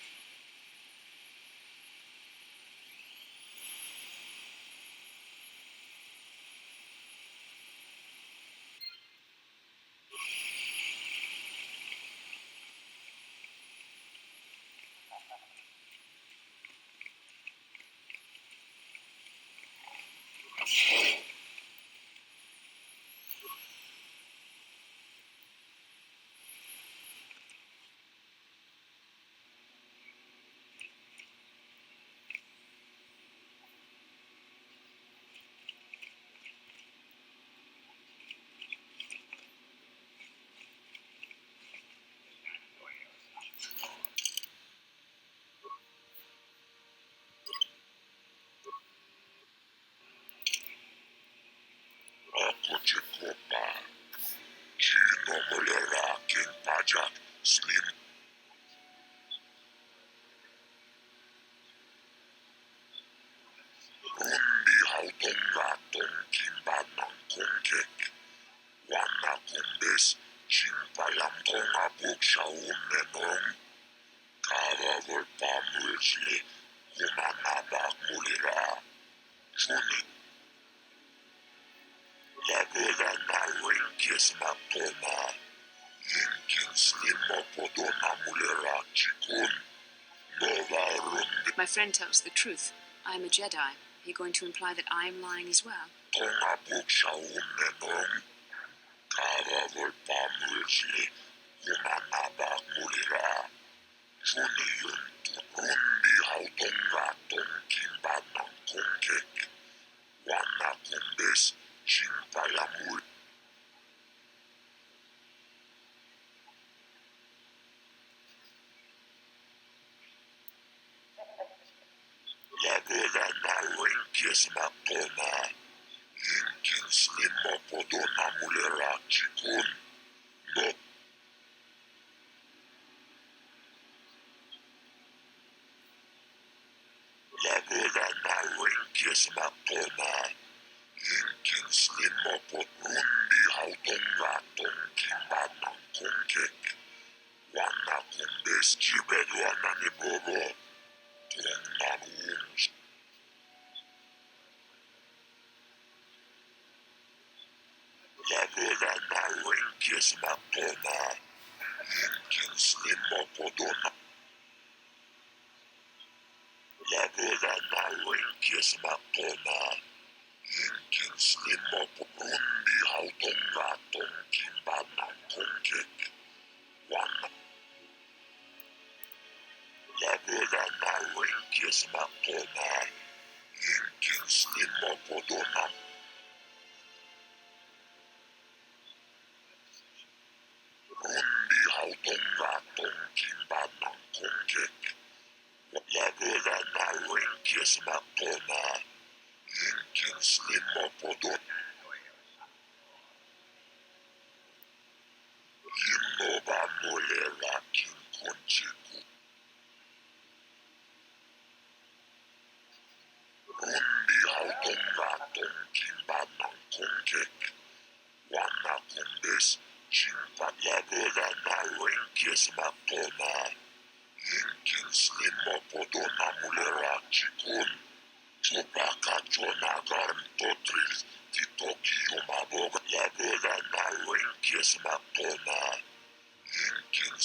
Ako Czerka, Chino Molera, King Pajak, Slim. Rundi Haudonga, Ton Kimba ng Kongkek. Wana Kumbes, Chimpayam Konga Buk Shaun Nenong. Karavar Pamulsli, Kumanabak Mulira. Chuni. Lagoda na Winkis Matoma. Yinkin Slimo Podona Mulera Chikun. Nova Rundi. My friend tells the truth. I am a Jedi. Are you going to imply that I am lying as well? Konga Buk Shaun Nenong. Karavar Pamulsli, Kumanabak Mulira. Chuni Yuntu. Rundi Haudonga Ton Kimba ng Kongkek. Wana Kumbes, Chimpayamul. Lagoda na Winkis Matoma. Yinkin Slimo Podona Mulera Chikun. No. Lagoda na Winkis Matoma. Yinkin Slimo Podrundi Haudonga Ton Kimba ng Kongkek. Wana Kumbes Jibedwana ni Bobo. Tong Nanungs. Lagoda na Winkis Matoma. Yinkin Slimo Podona. Lagoda na Winkis Matoma. Yinkin Slimo Podrundi Haudonga Ton Kimba ng Kongkek. Wana. Lagoda na Winkis Matoma. Yinkin Slimo Podona. Rundi Haudonga Ton Kimba ng Kongkek. Lagoda na Winkis Matoma. Yinkin Slimo Podona. Yinoba Mulera King Konchiku. Rundi Haudonga Ton Kimba ng Kongkek. Wana Kumbes, Chimpa. Lagoda na Winkis Matoma. Yinkin Slimo Podona Mulera Chikun. Chopaka Jonagarn Totril Titoki Yumabog. Lagoda na Winkis Matoma. Yinkin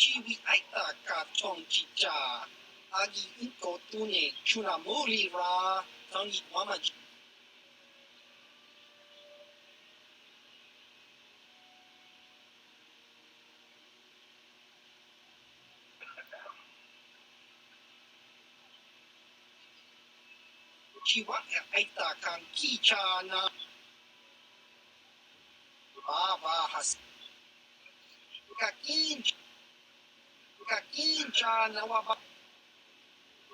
ชีวิตไอ้ตากาดช่องจิจา agi inko tune chunamuri ra tangi wamaji. Chiwa aita kan kichana baba has kakincha waba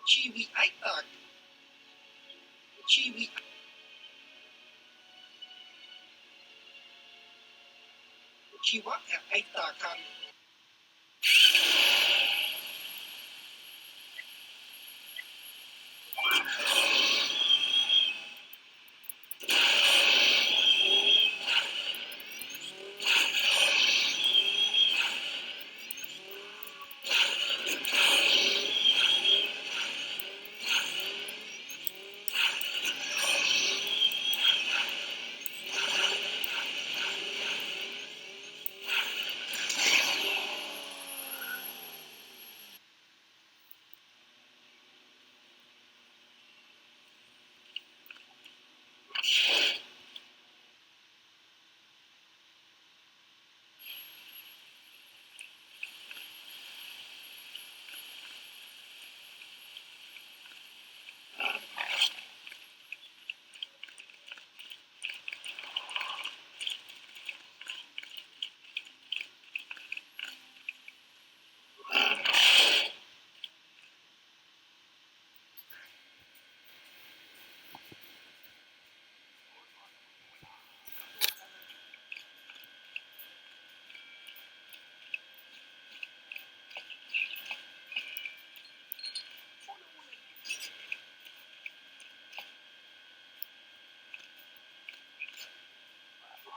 chiwi aita chiwi chiwa aita kan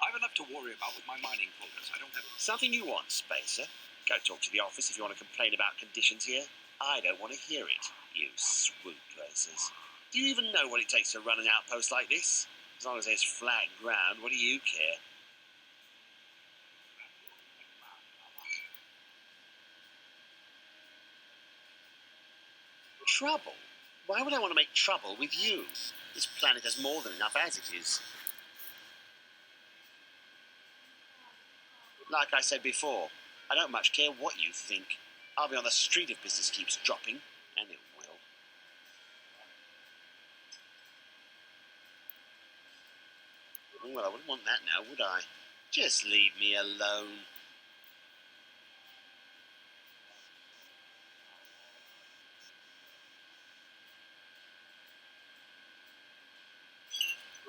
I've enough to worry about with my mining quotas. I don't have... Something you want, Spacer? Go talk to the office if you want to complain about conditions here. I don't want to hear it, you swoop racers. Do you even know what it takes to run an outpost like this? As long as there's flat ground, what do you care? Trouble? Why would I want to make trouble with you? This planet has more than enough as it is. Like I said before, I don't much care what you think. I'll be on the street if business keeps dropping, and it will. Well, I wouldn't want that now, would I? Just leave me alone.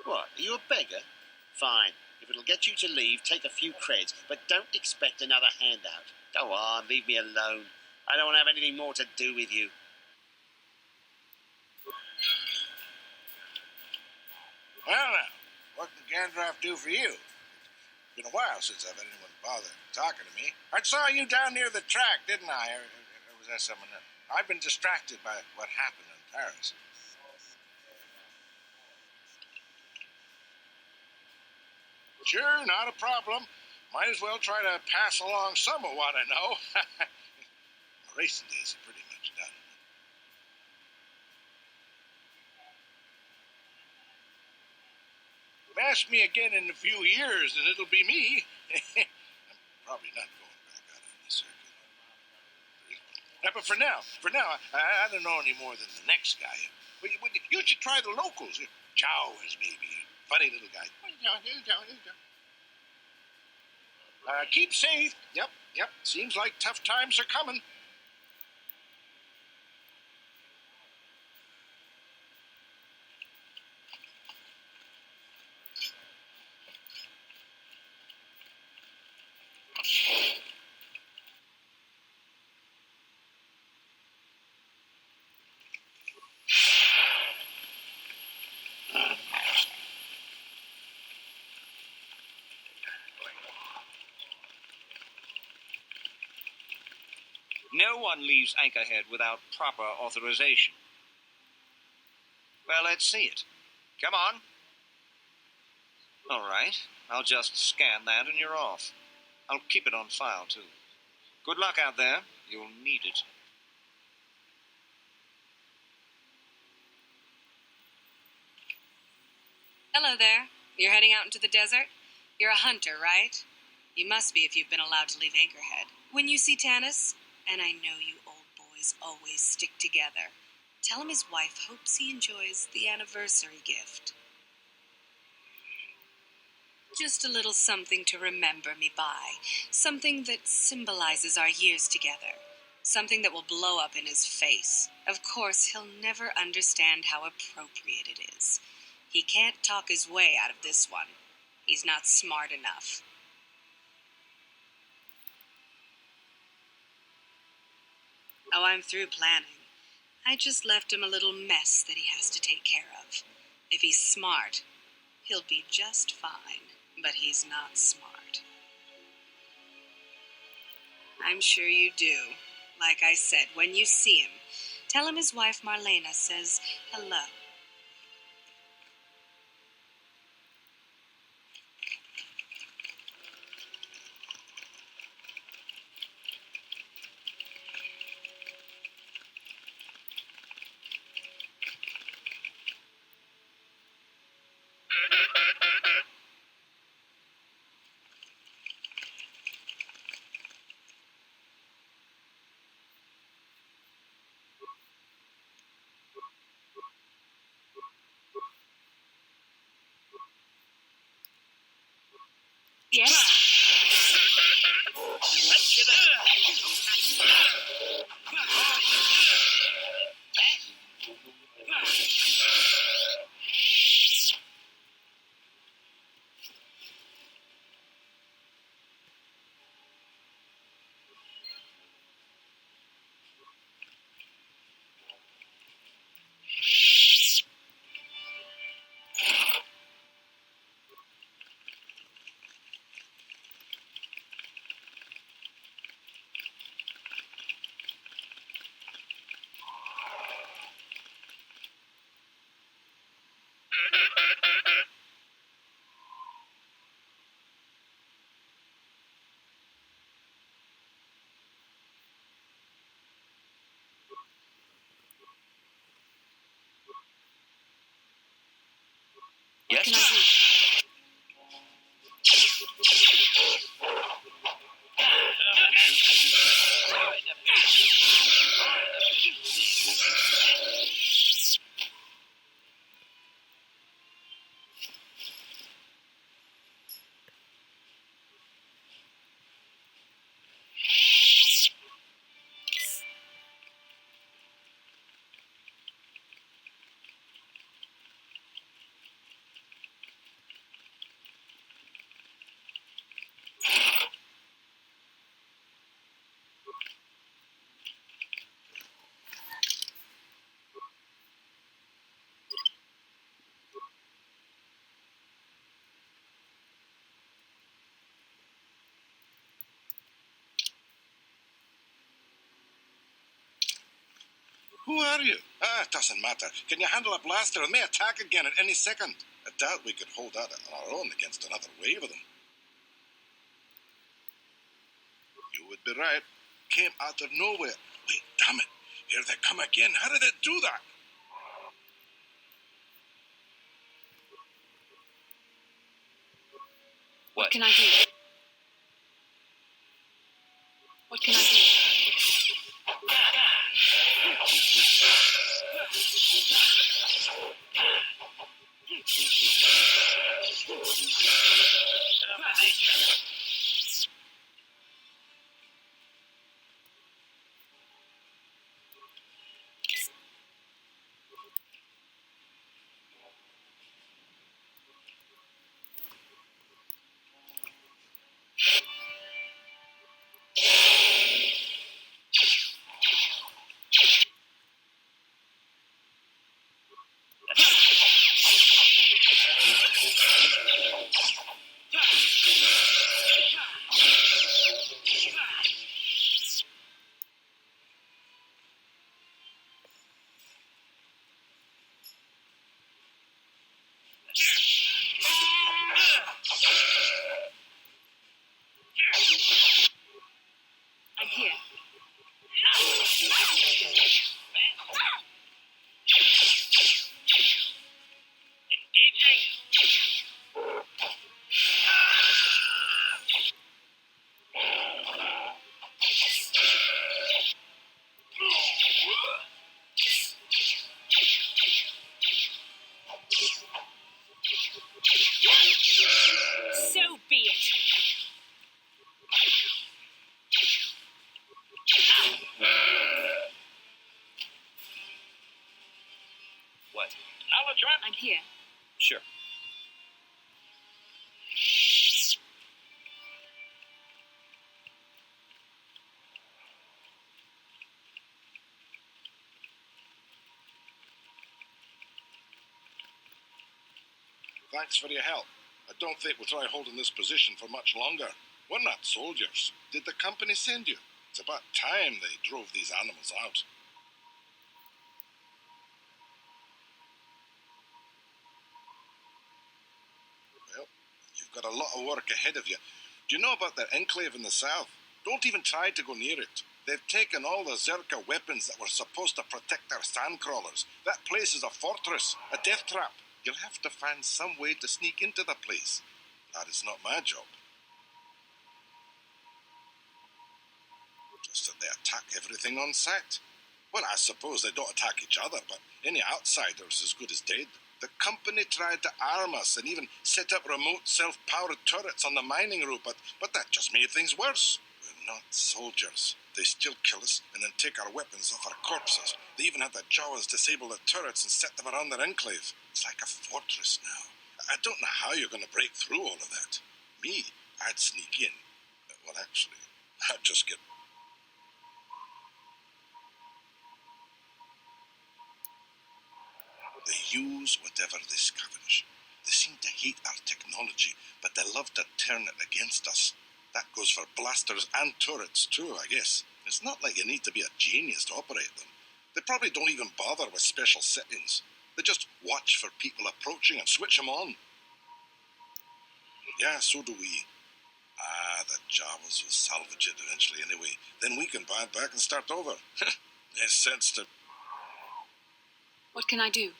What, are you a beggar? Fine. If it'll get you to leave, take a few creds, but don't expect another handout. Go on, leave me alone. I don't want to have anything more to do with you. Well, now, what can Canderous do for you? It's been a while since I've had anyone bother talking to me. I saw you down near the track, didn't I? Or was that someone else? I've been distracted by what happened in Paris. Sure, not a problem. Might as well try to pass along some of what I know. My racing days are pretty much done. Ask me again in a few years and it'll be me. I'm probably not going back out on the circuit. But for now, I don't know any more than the next guy. You should try the locals. Chow is maybe a funny little guy. Keep safe. Yep. Seems like tough times are coming. No one leaves Anchorhead without proper authorization. Well, let's see it. Come on. All right. I'll just scan that and you're off. I'll keep it on file, too. Good luck out there. You'll need it. Hello there. You're heading out into the desert? You're a hunter, right? You must be if you've been allowed to leave Anchorhead. When you see Tanis, and I know you old boys always stick together, tell him his wife hopes he enjoys the anniversary gift. Just a little something to remember me by. Something that symbolizes our years together. Something that will blow up in his face. Of course, he'll never understand how appropriate it is. He can't talk his way out of this one. He's not smart enough. Oh, I'm through planning. I just left him a little mess that he has to take care of. If he's smart, he'll be just fine. But he's not smart. I'm sure you do. Like I said, when you see him, tell him his wife Marlena says hello. Yes? What can I do? Who are you? It doesn't matter. Can you handle a blaster? It may attack again at any second. I doubt we could hold out on our own against another wave of them. You would be right. Came out of nowhere. Wait, damn it. Here they come again. How did it do that? What can I do? What can I do? What? Acknowledgement? I'm here. Sure. Thanks for your help. I don't think we'll try holding this position for much longer. We're not soldiers. Did the company send you? It's about time they drove these animals out. Well, you've got a lot of work ahead of you. Do you know about their enclave in the south? Don't even try to go near it. They've taken all the Czerka weapons that were supposed to protect our sandcrawlers. That place is a fortress, a death trap. You'll have to find some way to sneak into the place. That is not my job. Just that they attack everything on sight. Well, I suppose they don't attack each other, but any outsider's as good as dead. The company tried to arm us and even set up remote self-powered turrets on the mining route, but that just made things worse. We're not soldiers. They still kill us and then take our weapons off our corpses. They even had the Jawas disable the turrets and set them around their enclave. It's like a fortress now. I don't know how you're going to break through all of that. Me, I'd sneak in. Well, actually, I'd just get... They use whatever they scavenge. They seem to hate our technology, but they love to turn it against us. That goes for blasters and turrets too, I guess. It's not like you need to be a genius to operate them. They probably don't even bother with special settings. They just watch for people approaching and switch them on. Yeah, so do we. The Jawas will salvage it eventually anyway. Then we can buy it back and start over. There's sense to... What can I do?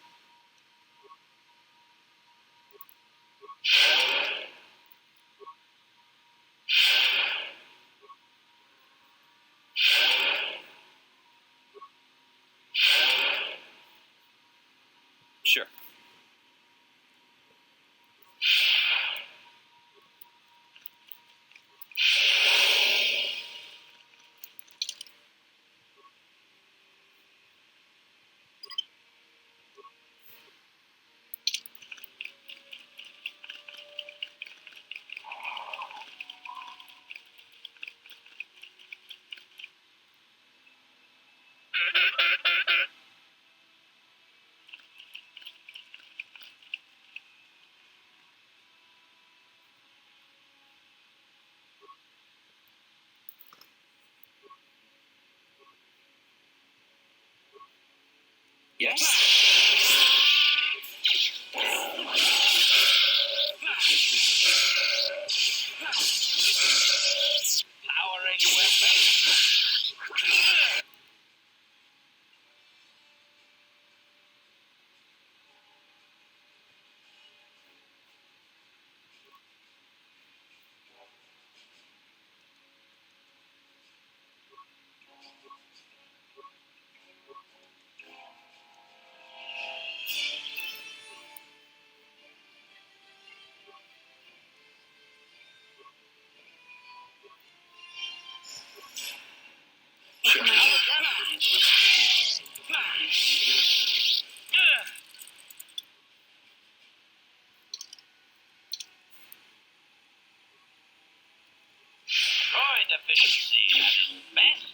Sure. Yes. Powering weapon. Droid efficiency at its best.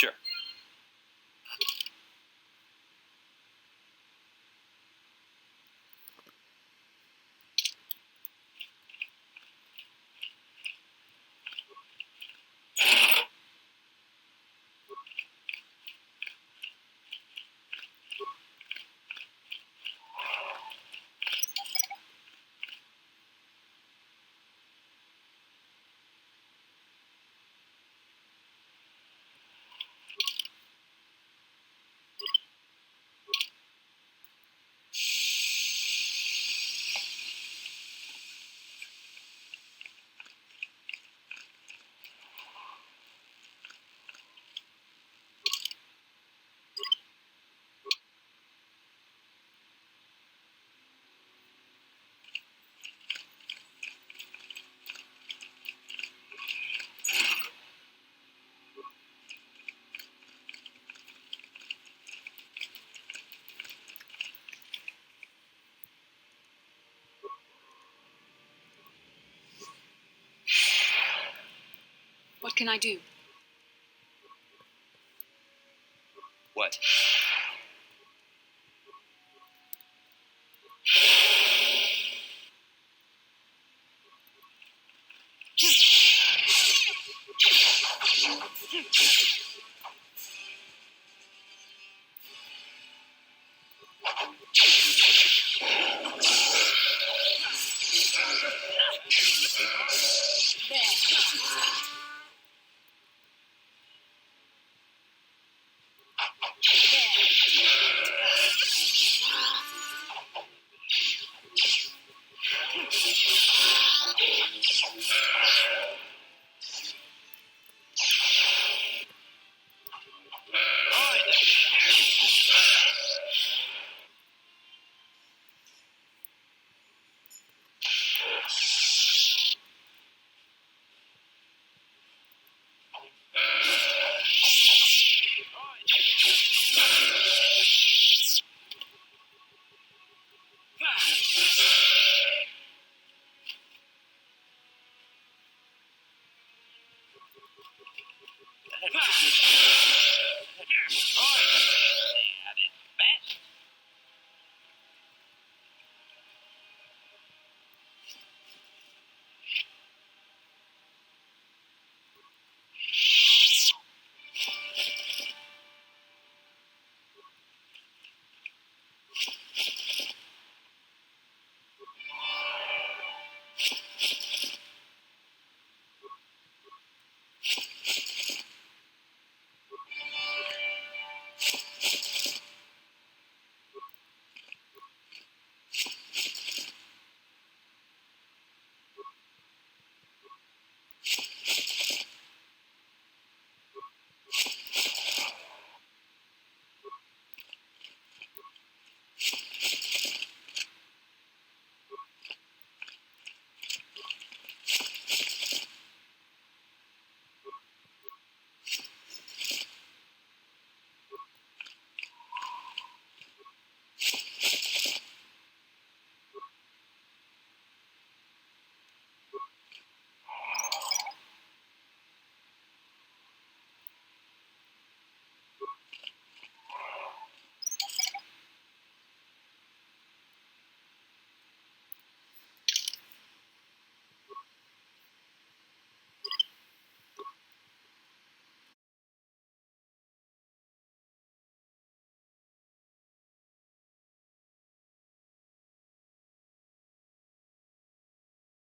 Sure. What can I do? What?